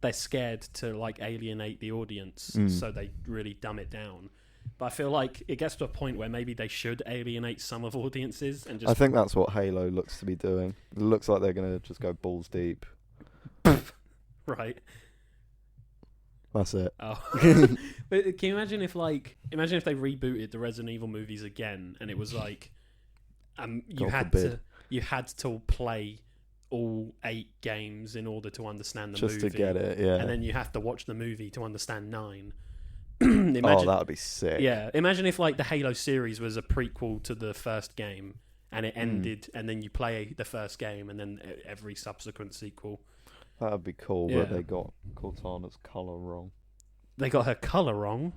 they're scared to like alienate the audience, so they really dumb it down. But I feel like it gets to a point where maybe they should alienate some of audiences and just. I think that's what Halo looks to be doing. It looks like they're gonna just go balls deep. Right. That's it. Oh. But can you imagine if they rebooted the Resident Evil movies again and it was like you had to play all 8 games in order to understand the movie. Just to get it, yeah. And then you have to watch the movie to understand 9. Oh, that would be sick. Yeah, imagine if like the Halo series was a prequel to the first game and it ended and then you play the first game and then every subsequent sequel. That would be cool, Yeah. but they got Cortana's colour wrong. They got her colour wrong.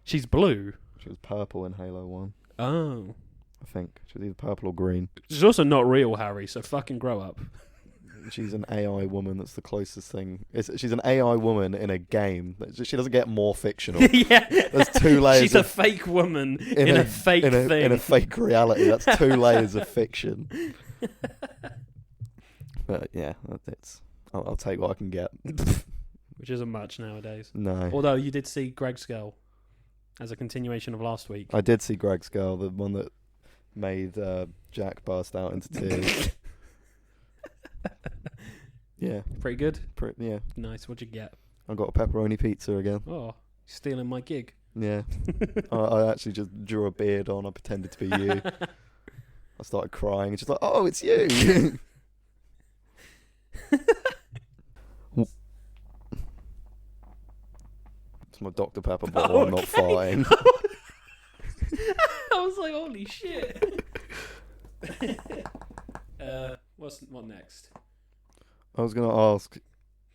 She's blue. She was purple in Halo 1, Oh. I think. She was either purple or green. She's also not real, Harry, so fucking grow up. She's an AI woman. That's the closest thing. She's an AI woman in a game. She doesn't get more fictional. Yeah. There's 2 layers. She's a fake woman in a fake thing. In a fake reality. That's 2 layers of fiction. But yeah, I'll take what I can get. Which isn't much nowadays. No. Although you did see Greg's Girl as a continuation of last week. I did see Greg's Girl, the one that made Jack burst out into tears. Yeah. Pretty good? Yeah. Nice. What'd you get? I got a pepperoni pizza again. Oh, stealing my gig. Yeah. I actually just drew a beard on. I pretended to be you. I started crying. It's just like, oh, it's you. It's my Dr. Pepper bottle. I'm not fine. I was like, holy shit. What next? I was going to ask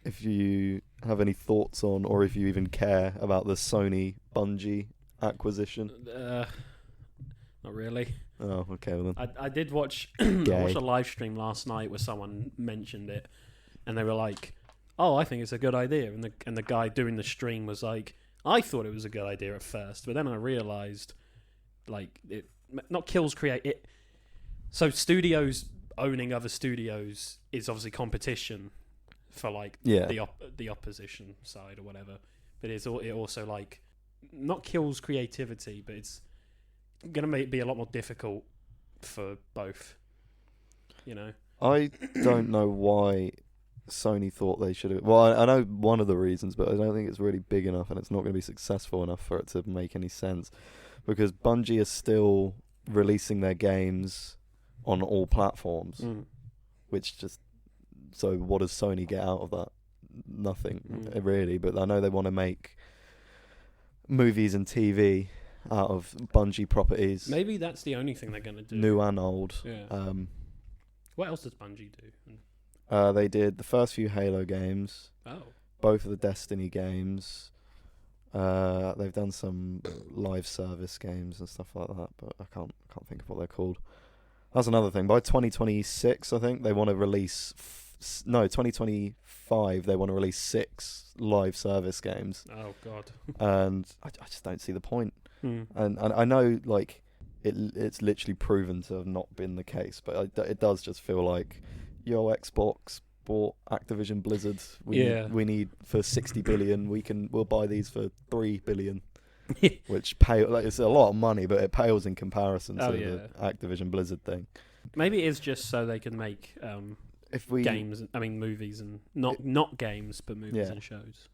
if you have any thoughts on, or if you even care about the Sony Bungie acquisition. Not really. Oh, okay. Well then. I did watch. I watched a live stream last night where someone mentioned it, and they were like, "Oh, I think it's a good idea." And the guy doing the stream was like, "I thought it was a good idea at first, but then I realized, like, it not kills create it." So studios owning other studios is obviously competition for like the opposition side or whatever. But it also like not kills creativity, but it's going to be a lot more difficult for both. You know, I don't know why Sony thought they should have. Well, I know one of the reasons, but I don't think it's really big enough, and it's not going to be successful enough for it to make any sense. Because Bungie is still releasing their games on all platforms, which just. So what does Sony get out of that? Nothing, really. But I know they want to make movies and TV out of Bungie properties. Maybe that's the only thing they're going to do. New and old. Yeah. What else does Bungie do? They did the first few Halo games. Oh. Both of the Destiny games. They've done some live service games and stuff like that, but I can't think of what they're called. That's another thing. By 2026, I think they want to release. 2025, they want to release 6 live service games. Oh God. And I just don't see the point. Hmm. And I know like it's literally proven to have not been the case, but it does just feel like, yo, Xbox bought Activision Blizzard. We need for 60 billion. We'll buy these for 3 billion. Which it's a lot of money, but it pales in comparison to the Activision Blizzard thing. Maybe it is just so they can make games. I mean, movies and not games, but movies and shows.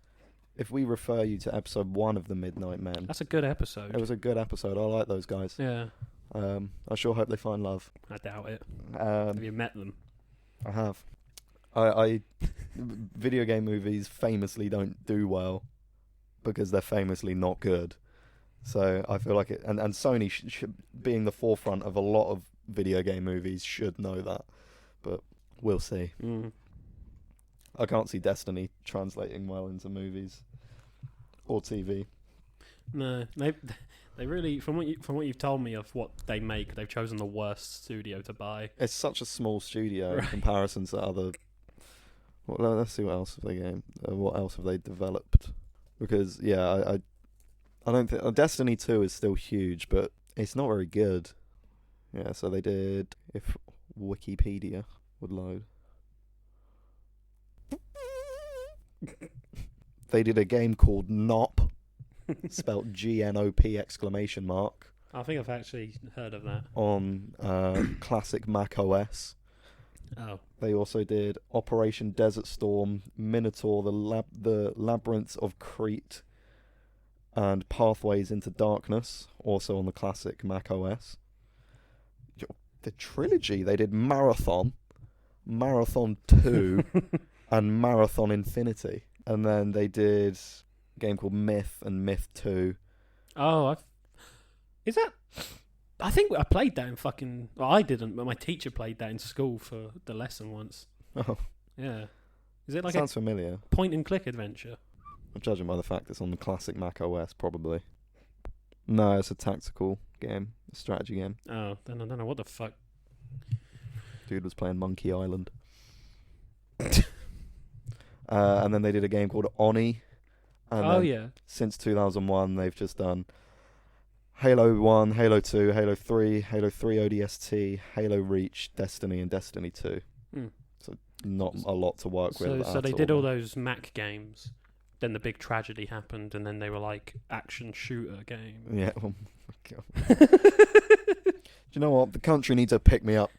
If we refer you to episode 1 of the Midnight Men, that's a good episode. It was a good episode. I like those guys. Yeah, I sure hope they find love. I doubt it. Have Um, you met them? I have. I video game movies famously don't do well because they're famously not good. So I feel like it, and Sony being the forefront of a lot of video game movies should know that, but we'll see. I can't see Destiny translating well into movies or TV. No, they really, from what you've told me of what they make, they've chosen the worst studio to buy. It's such a small studio in Right. comparison to other. Well, let's see what else have they game. What else have they developed? Because I don't think Destiny 2 is still huge, but it's not very good. Yeah, so they did. If Wikipedia would load, they did a game called Nop, spelt GNOP exclamation mark, I think I've actually heard of that. on classic Mac OS. Oh, They also did Operation Desert Storm, Minotaur, the Labyrinths of Crete, and Pathways into Darkness, also on the classic Mac OS. The trilogy, they did Marathon, Marathon 2, and Marathon Infinity. And then they did a game called Myth and Myth 2. oh, is that? I think I played that in fucking. Well, I didn't, but my teacher played that in school for the lesson once. Oh, Yeah, is it like sounds familiar. a point and click adventure? I'm judging by the fact it's on the classic Mac OS, probably. No, it's a tactical game, a strategy game. Oh, then I don't know what the fuck. Dude was playing Monkey Island. And then they did a game called Oni. And Oh then yeah, since 2001, they've just done Halo 1, Halo 2, Halo 3, Halo 3 ODST, Halo Reach, Destiny, and Destiny 2. Hmm. So not a lot to work with. So at they did all. all those Mac games. Then the big tragedy happened, and then they were like action shooter game. Yeah. Oh my God. Do you know what? The country needs to pick me up.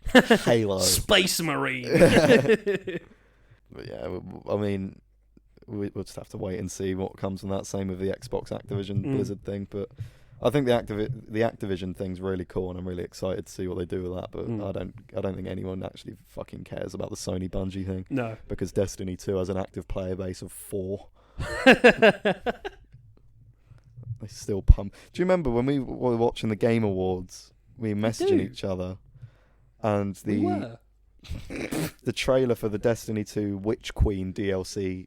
Halo. Space Marine. But yeah, I mean, we'll just have to wait and see what comes from that. Same with the Xbox Activision Blizzard thing. But I think the Activision thing's really cool, and I'm really excited to see what they do with that. But I don't think anyone actually fucking cares about the Sony Bungie thing, No. because Destiny 2 has an active player base of 4. They still pump. Do you remember when we were watching the Game Awards? We were messaging each other, and We were. the trailer for the Destiny 2 Witch Queen DLC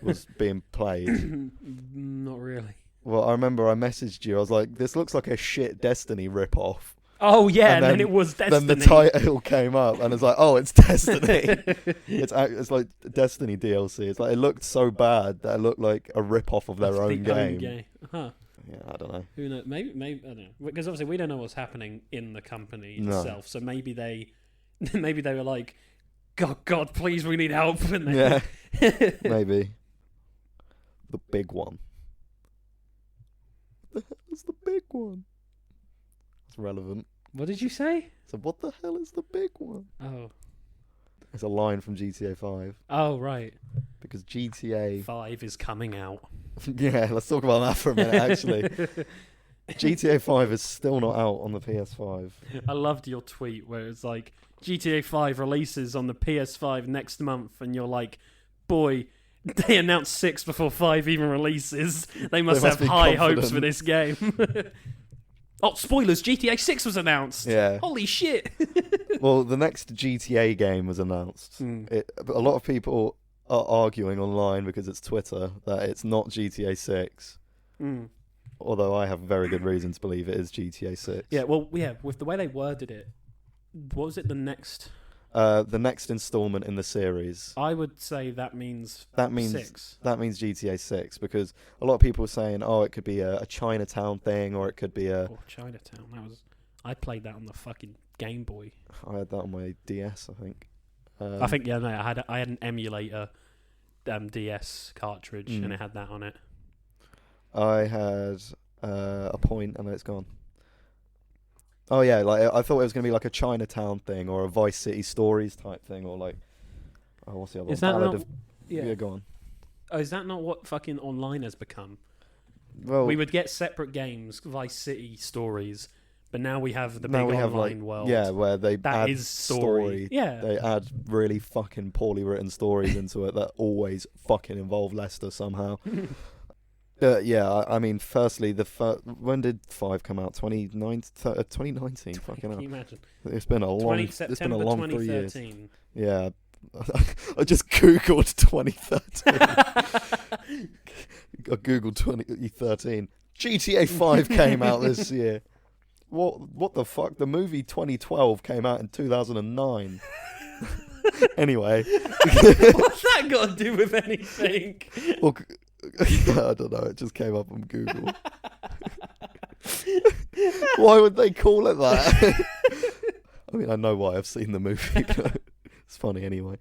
was being played. Not really. Well, I remember I messaged you. I was like, "This looks like a shit Destiny rip-off." Oh yeah, And and then then- it was Destiny. Then the title came up, and it's like, "Oh, it's Destiny." It's like Destiny DLC. It's like it looked so bad that it looked like a rip-off of their It's own the game. Huh. Yeah, I don't know. Who knows? Maybe I don't know. Because obviously we don't know what's happening in the company No. itself. So maybe they were like, God, please, we need help. And they, Yeah, maybe. The big one. What the hell is the big one? It's relevant. What did you say? So what the hell is the big one? Oh. It's a line from GTA 5. Oh right. Because GTA... 5 is coming out. Yeah, let's talk about that for a minute, actually. GTA 5 is still not out on the PS5. I loved your tweet where it's like GTA 5 releases on the PS5 next month, and you're like, boy, they announced 6 before 5 even releases. They must must have be high hopes confident. for this game. Oh, spoilers! GTA 6 was announced. Yeah. Holy shit! Well, the next GTA game was announced. But a lot of people are arguing online, because it's Twitter, that it's not GTA 6. Mm. Although I have very good reason to believe it is GTA 6. Yeah, well, yeah, with the way they worded it, what was it, the next? The next installment in the series. I would say that means That means 6. That means GTA 6, because a lot of people were saying, oh, it could be a Chinatown thing, or it could be a... Or Chinatown. I played that on the fucking Game Boy. I had that on my DS, I think. I think, yeah, no, I had an emulator DS cartridge, and it had that on it. I had a point, and then it's gone. Oh yeah, like I thought it was gonna be like a Chinatown thing, or a Vice City Stories type thing, or like, oh, what's the other Is one? that Ballad not? of... Yeah. Yeah, go on. Oh, is that not what fucking online has become? Well, We would get separate games, Vice City Stories, But now we have the now big we have online world. Yeah, where they That add is story. Yeah. They add really fucking poorly written stories into it that always fucking involve Leicester somehow. Yeah, I mean, firstly, when did 5 come out? 2019. Fucking Can hell. you imagine? It's been a long. It's been a September long 3 years. 2013. Yeah, I just googled 2013. I googled 2013. GTA 5 came out this year. What the fuck? The movie 2012 came out in 2009. Anyway, What's that got to do with anything? well, I don't know. It just came up on Google. Why would they call it that? I mean, I know why. I've seen the movie, but it's funny anyway.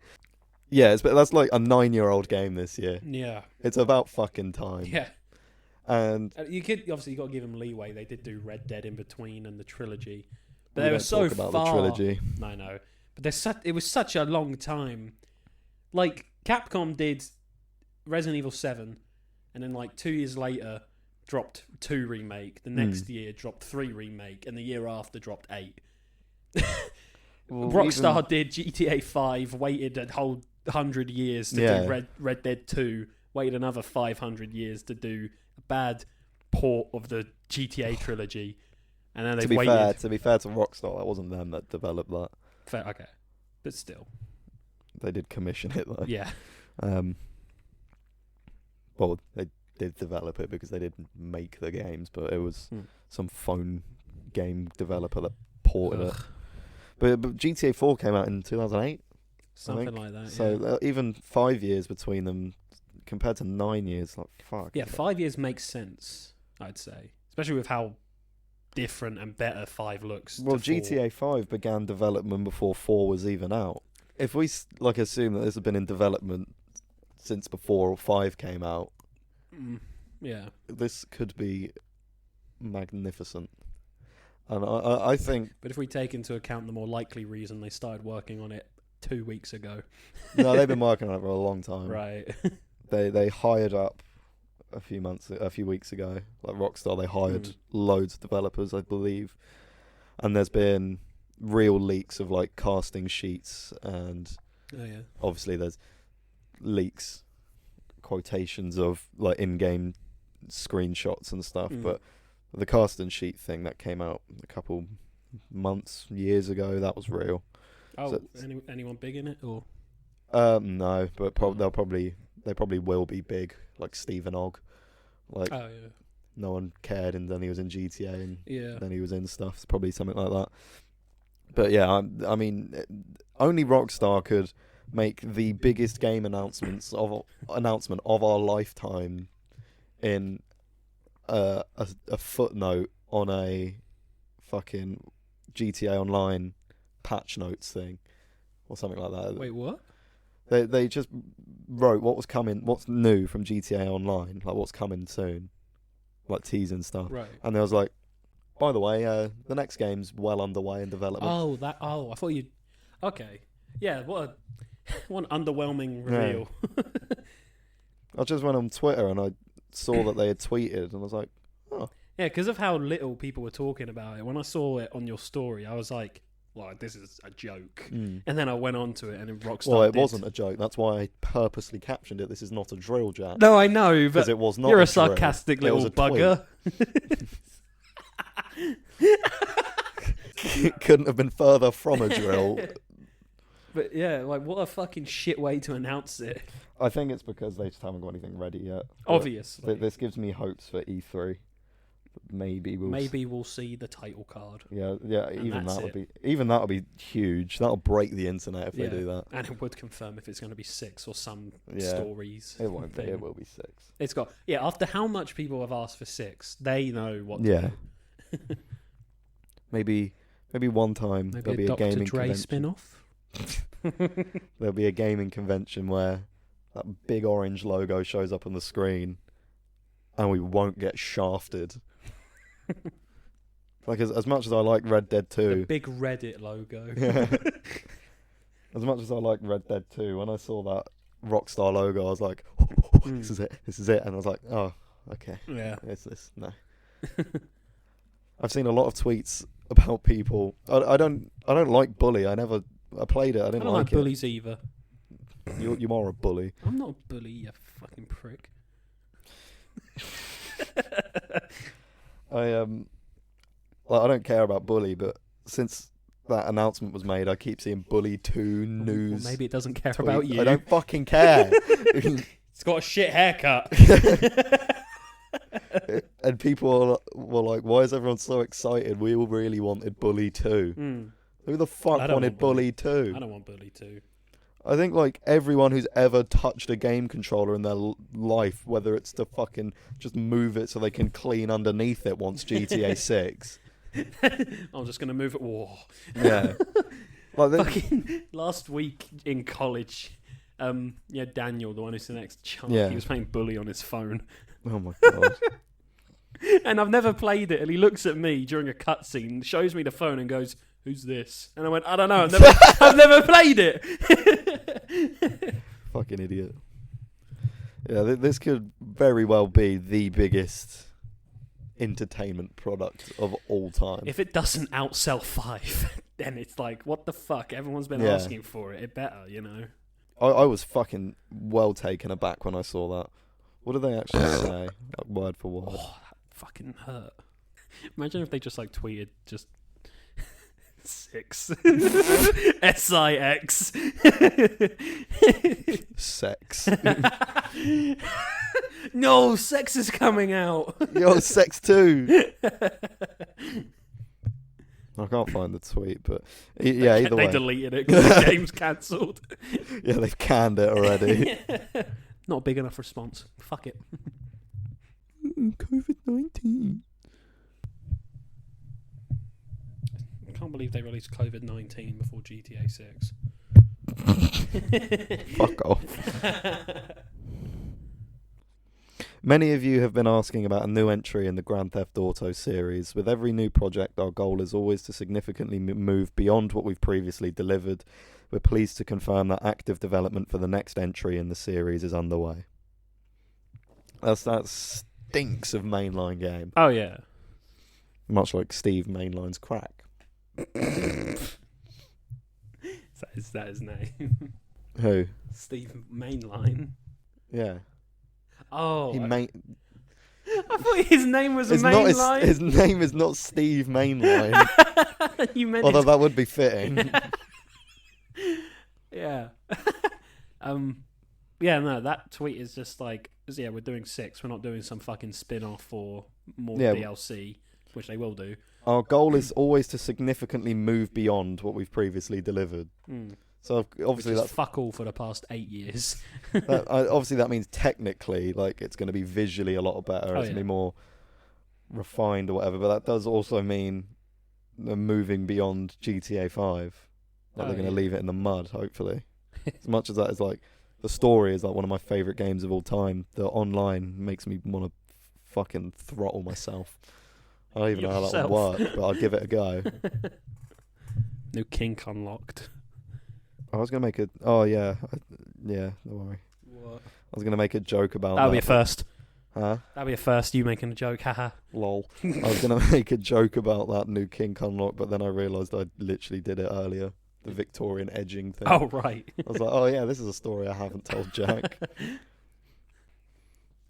Yeah, that's like a 9-year-old game this year. Yeah. It's about fucking time. Yeah. And you got to give them leeway. They did do Red Dead in between and the trilogy, but we they were don't so talk about far. the trilogy. I know, but it was such a long time. Like Capcom did Resident Evil 7, and then like 2 years later dropped 2 remake. The next year dropped 3 remake, and the year after dropped 8. Well, Rockstar did GTA 5, waited a whole 100 years to do Red Dead 2, waited another 500 years to do a bad port of the GTA trilogy, and then they've waited. To be fair to Rockstar, that wasn't them that developed that. Fair, okay, but still, they did commission it though. Yeah. Well, they did develop it because they didn't make the games, but it was some phone game developer that ported it. But GTA 4 came out in 2008. Something like that. So even 5 years between them, compared to 9 years, like fuck. Yeah, 5 years makes sense, I'd say, especially with how different and better 5 looks. Well, to 4. GTA 5 began development before 4 was even out. If we assume that this has been in development since before 5 came out, yeah, this could be magnificent. And I think... But if we take into account the more likely reason they started working on it 2 weeks ago. No, they've been working on it for a long time. Right. They hired up a few weeks ago, like Rockstar. They hired loads of developers, I believe. And there's been real leaks of like casting sheets, and obviously there's leaks, quotations of like in-game screenshots and stuff, but the casting sheet thing that came out a couple years ago, that was real. Oh, so anyone big in it or? No, but they probably will be big, like Stephen Ogg. Like, no one cared, and then he was in GTA, and then he was in stuff. It's probably something like that. But yeah, I mean, only Rockstar could make the biggest game announcement of our lifetime in a footnote on a fucking GTA Online patch notes thing or something like that. Wait, what? They just wrote what's new from GTA Online, like what's coming soon, like teasing stuff. Right. And there was like, by the way, the next game's well underway in development. I thought you. Okay. Yeah. What an underwhelming reveal. Yeah. I just went on Twitter and I saw that they had tweeted, and I was like, oh. Yeah, because of how little people were talking about it. When I saw it on your story, I was like, well, this is a joke. And then I went on to it, and then Rockstar Well, it wasn't a joke. That's why I purposely captioned it. This is not a drill, Jack. No, I know, but it was not you're a drill. sarcastic It little was a bugger. Couldn't have been further from a drill. But yeah, like what a fucking shit way to announce it. I think it's because they just haven't got anything ready yet. Obviously. This gives me hopes for E3. Maybe we'll see the title card. Yeah. And Even that would be huge. That'll break the internet if they do that. And it would confirm if it's going to be 6 or some stories. It won't be. It will be 6. It's got after how much people have asked for 6, they know what. Yeah. Maybe one time there'll be a gaming Dre convention. spin-off. There'll be a gaming convention where that big orange logo shows up on the screen, and we won't get shafted. Like as much as I like Red Dead 2, the big Reddit logo. Yeah. As much as I like Red Dead 2, when I saw that Rockstar logo, I was like, this is it, and I was like, oh, okay, Yeah, it's this. No. I've seen a lot of tweets about people. I don't like Bully. I played it. I I didn't don't like like it. bullies either. You are a bully. I'm not a bully, you fucking prick. I don't care about Bully, but since that announcement was made, I keep seeing Bully 2 news. Well, maybe it doesn't care tweet. about you. I don't fucking care. It's got a shit haircut. And people were like, why is everyone so excited? We all really wanted Bully 2. Who the fuck I don't wanted want Bully. Bully 2? I don't want Bully 2. I think like everyone who's ever touched a game controller in their life, whether it's to fucking just move it so they can clean underneath it, wants GTA 6. I'm just going to move it. Whoa. Yeah. Like Fucking last week in college, Daniel, the one who's the next chunk, Yeah. he was playing Bully on his phone. Oh my god. And I've never played it. And he looks at me during a cutscene, shows me the phone and goes, "Who's this?" And I went, "I don't know. I've never played it." Fucking idiot. Yeah, this could very well be the biggest entertainment product of all time. If it doesn't outsell 5, then it's like, what the fuck? Everyone's been Yeah. asking for it. It better, you know. I was fucking well taken aback when I saw that. What did they actually say? Like, word for word. Oh, that fucking hurt. Imagine if they just like tweeted just 6 SIX. Sex. No, sex is coming out. Yo, sex too. I can't find the tweet, but yeah, either They way. deleted it because the game's cancelled. Yeah, they've canned it already. Not a big enough response. Fuck it. COVID-19. I can't believe they released COVID-19 before GTA 6. Fuck off. Many of you have been asking about a new entry in the Grand Theft Auto series. With every new project, our goal is always to significantly move beyond what we've previously delivered. We're pleased to confirm that active development for the next entry in the series is underway. That stinks of mainline game. Oh, yeah. Much like Steve Mainline's crack. Is that his name? Who? Steve Mainline. Yeah. Oh. I thought his name was It's not Mainline. his name is not Steve Mainline. You meant Although that would be fitting. Yeah. Yeah, no, that tweet is just like, yeah, we're doing 6. We're not doing some fucking spin-off or more Yeah. DLC, which they will do. Our goal is always to significantly move beyond what we've previously delivered. So obviously Which is that's fuck all for the past 8 years. obviously that means technically like it's going to be visually a lot better. It's going to be more refined or whatever. But that does also mean they're moving beyond GTA 5. Like they're going to leave it in the mud, hopefully. As much as that is like the story is like one of my favourite games of all time. The online makes me want to fucking throttle myself. I don't even know how that would work, but I'll give it a go. New kink unlocked. I was going to make a... Oh, yeah. Yeah, don't worry. What? I was going to make a joke about That'll that. be a first. Huh? That'll be a first, you making a joke, haha. Lol. I was going to make a joke about that new kink unlock, but then I realised I literally did it earlier. The Victorian edging thing. Oh, right. I was like, oh, yeah, this is a story I haven't told Jack.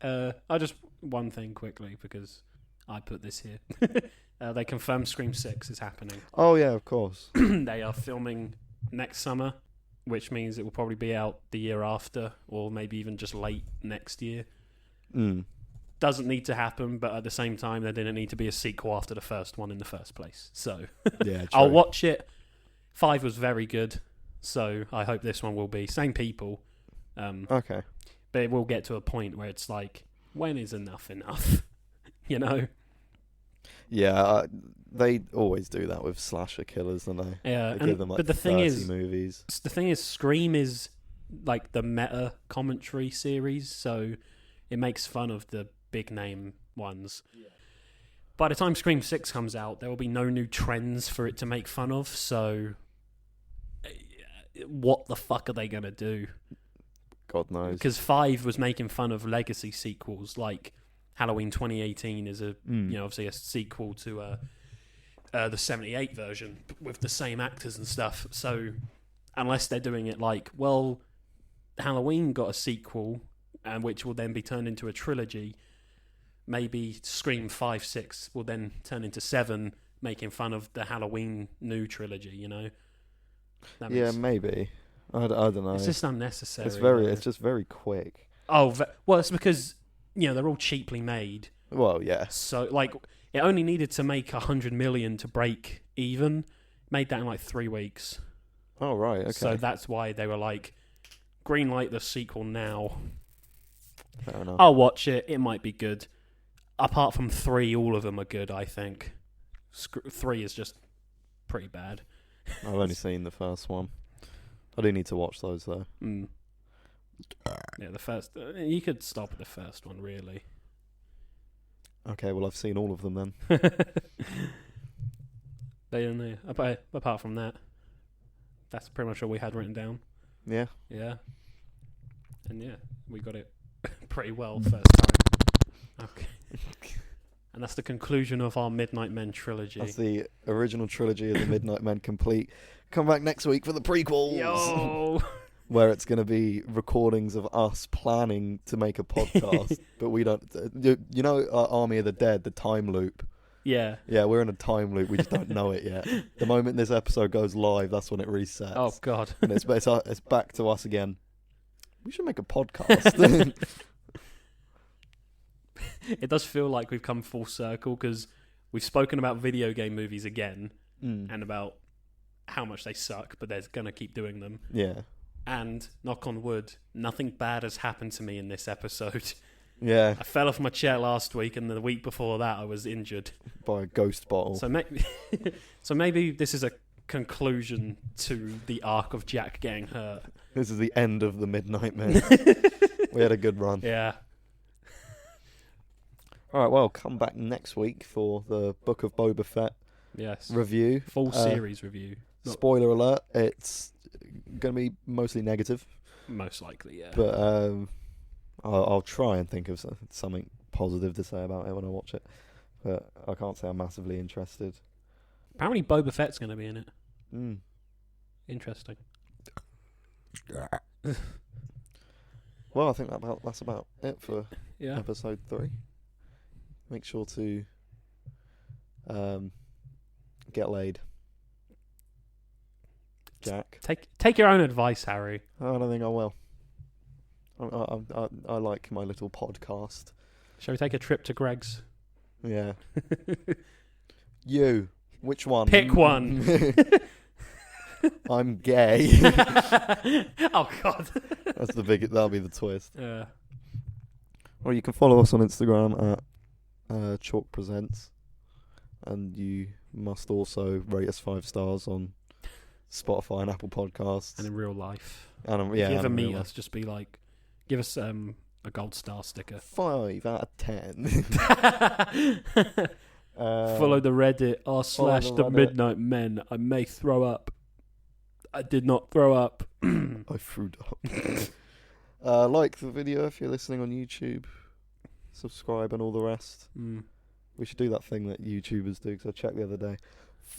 I just... One thing quickly, because I put this here. They confirmed Scream 6 is happening. Oh, yeah, of course. They are filming next summer, which means it will probably be out the year after, or maybe even just late next year. Doesn't need to happen, but at the same time, there didn't need to be a sequel after the first one in the first place. So Yeah, true. I'll watch it. 5 was very good, so I hope this one will be. Same people. Okay. But it will get to a point where it's like, when is enough enough? You know? Yeah, they always do that with slasher killers, don't they? Yeah, They give them like but the 30 thing is, movies. Scream is like the meta commentary series, so it makes fun of the big name ones. Yeah. By the time Scream 6 comes out, there will be no new trends for it to make fun of, so what the fuck are they going to do? God knows. Because 5 was making fun of legacy sequels, like Halloween 2018 is obviously a sequel to the 78 version with the same actors and stuff. So unless they're doing it like, well, Halloween got a sequel, and which will then be turned into a trilogy, maybe Scream 5, 6 will then turn into 7, making fun of the Halloween new trilogy, you know? Yeah, maybe. I don't know. It's just unnecessary. It's just very quick. Oh, well, it's because, they're all cheaply made. Well, yeah. So, like, it only needed to make 100 million to break even. Made that in like 3 weeks. Oh, right, okay. So that's why they were like, greenlight the sequel now. Fair enough. I'll watch it. It might be good. Apart from 3, all of them are good, I think. 3 is just pretty bad. I've only seen the first one. I do need to watch those, though. Mm. Yeah, the first... you could stop at the first one, really. Okay, well, I've seen all of them then. Apart from that, that's pretty much all we had written down. Yeah. Yeah. And yeah, we got it pretty well first time. Okay. And that's the conclusion of our Midnight Men trilogy. That's the original trilogy of the Midnight Men complete. Come back next week for the prequels. Yo! Where it's going to be recordings of us planning to make a podcast, but we don't... You know Army of the Dead, the time loop? Yeah. Yeah, we're in a time loop. We just don't know it yet. The moment this episode goes live, that's when it resets. Oh, God. And it's back to us again. We should make a podcast. It does feel like we've come full circle because we've spoken about video game movies again and about how much they suck, but they're going to keep doing them. Yeah. And, knock on wood, nothing bad has happened to me in this episode. Yeah. I fell off my chair last week, and the week before that I was injured. By a ghost bottle. So maybe this is a conclusion to the arc of Jack getting hurt. This is the end of the Midnight Men. We had a good run. Yeah. Alright, well, come back next week for the Book of Boba Fett Yes. review. Full series review. Spoiler alert, it's going to be mostly negative. Most likely, yeah. But I'll try and think of something positive to say about it when I watch it. But I can't say I'm massively interested. Apparently Boba Fett's going to be in it. Mm. Interesting. Well, I think that's about it for Yeah. episode 3. Make sure to get laid. Jack. Take your own advice, Harry. I don't think I will. I like my little podcast. Shall we take a trip to Greg's? Yeah. You. Which one? Pick one. I'm gay. Oh, God. That'll be the twist. Yeah. Or you can follow us on Instagram at Chalk Presents, and you must also rate us 5 stars on Spotify and Apple Podcasts. And in real life. And if you ever meet us, just be like, give us a gold star sticker. 5 out of 10. Follow the Reddit /the Reddit. Midnight Men. I may throw up. I did not throw up. I threw up. Like the video if you're listening on YouTube. Subscribe and all the rest. We should do that thing that YouTubers do, because I checked the other day.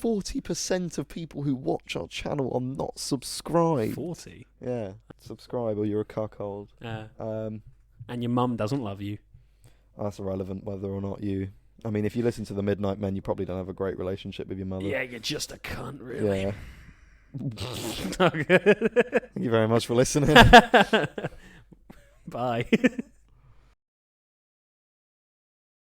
40% of people who watch our channel are not subscribed. 40? Yeah. Subscribe or you're a cuckold. And your mum doesn't love you. That's irrelevant whether or not you... I mean, if you listen to the Midnight Men, you probably don't have a great relationship with your mother. Yeah, you're just a cunt, really. Yeah. Thank you very much for listening. Bye.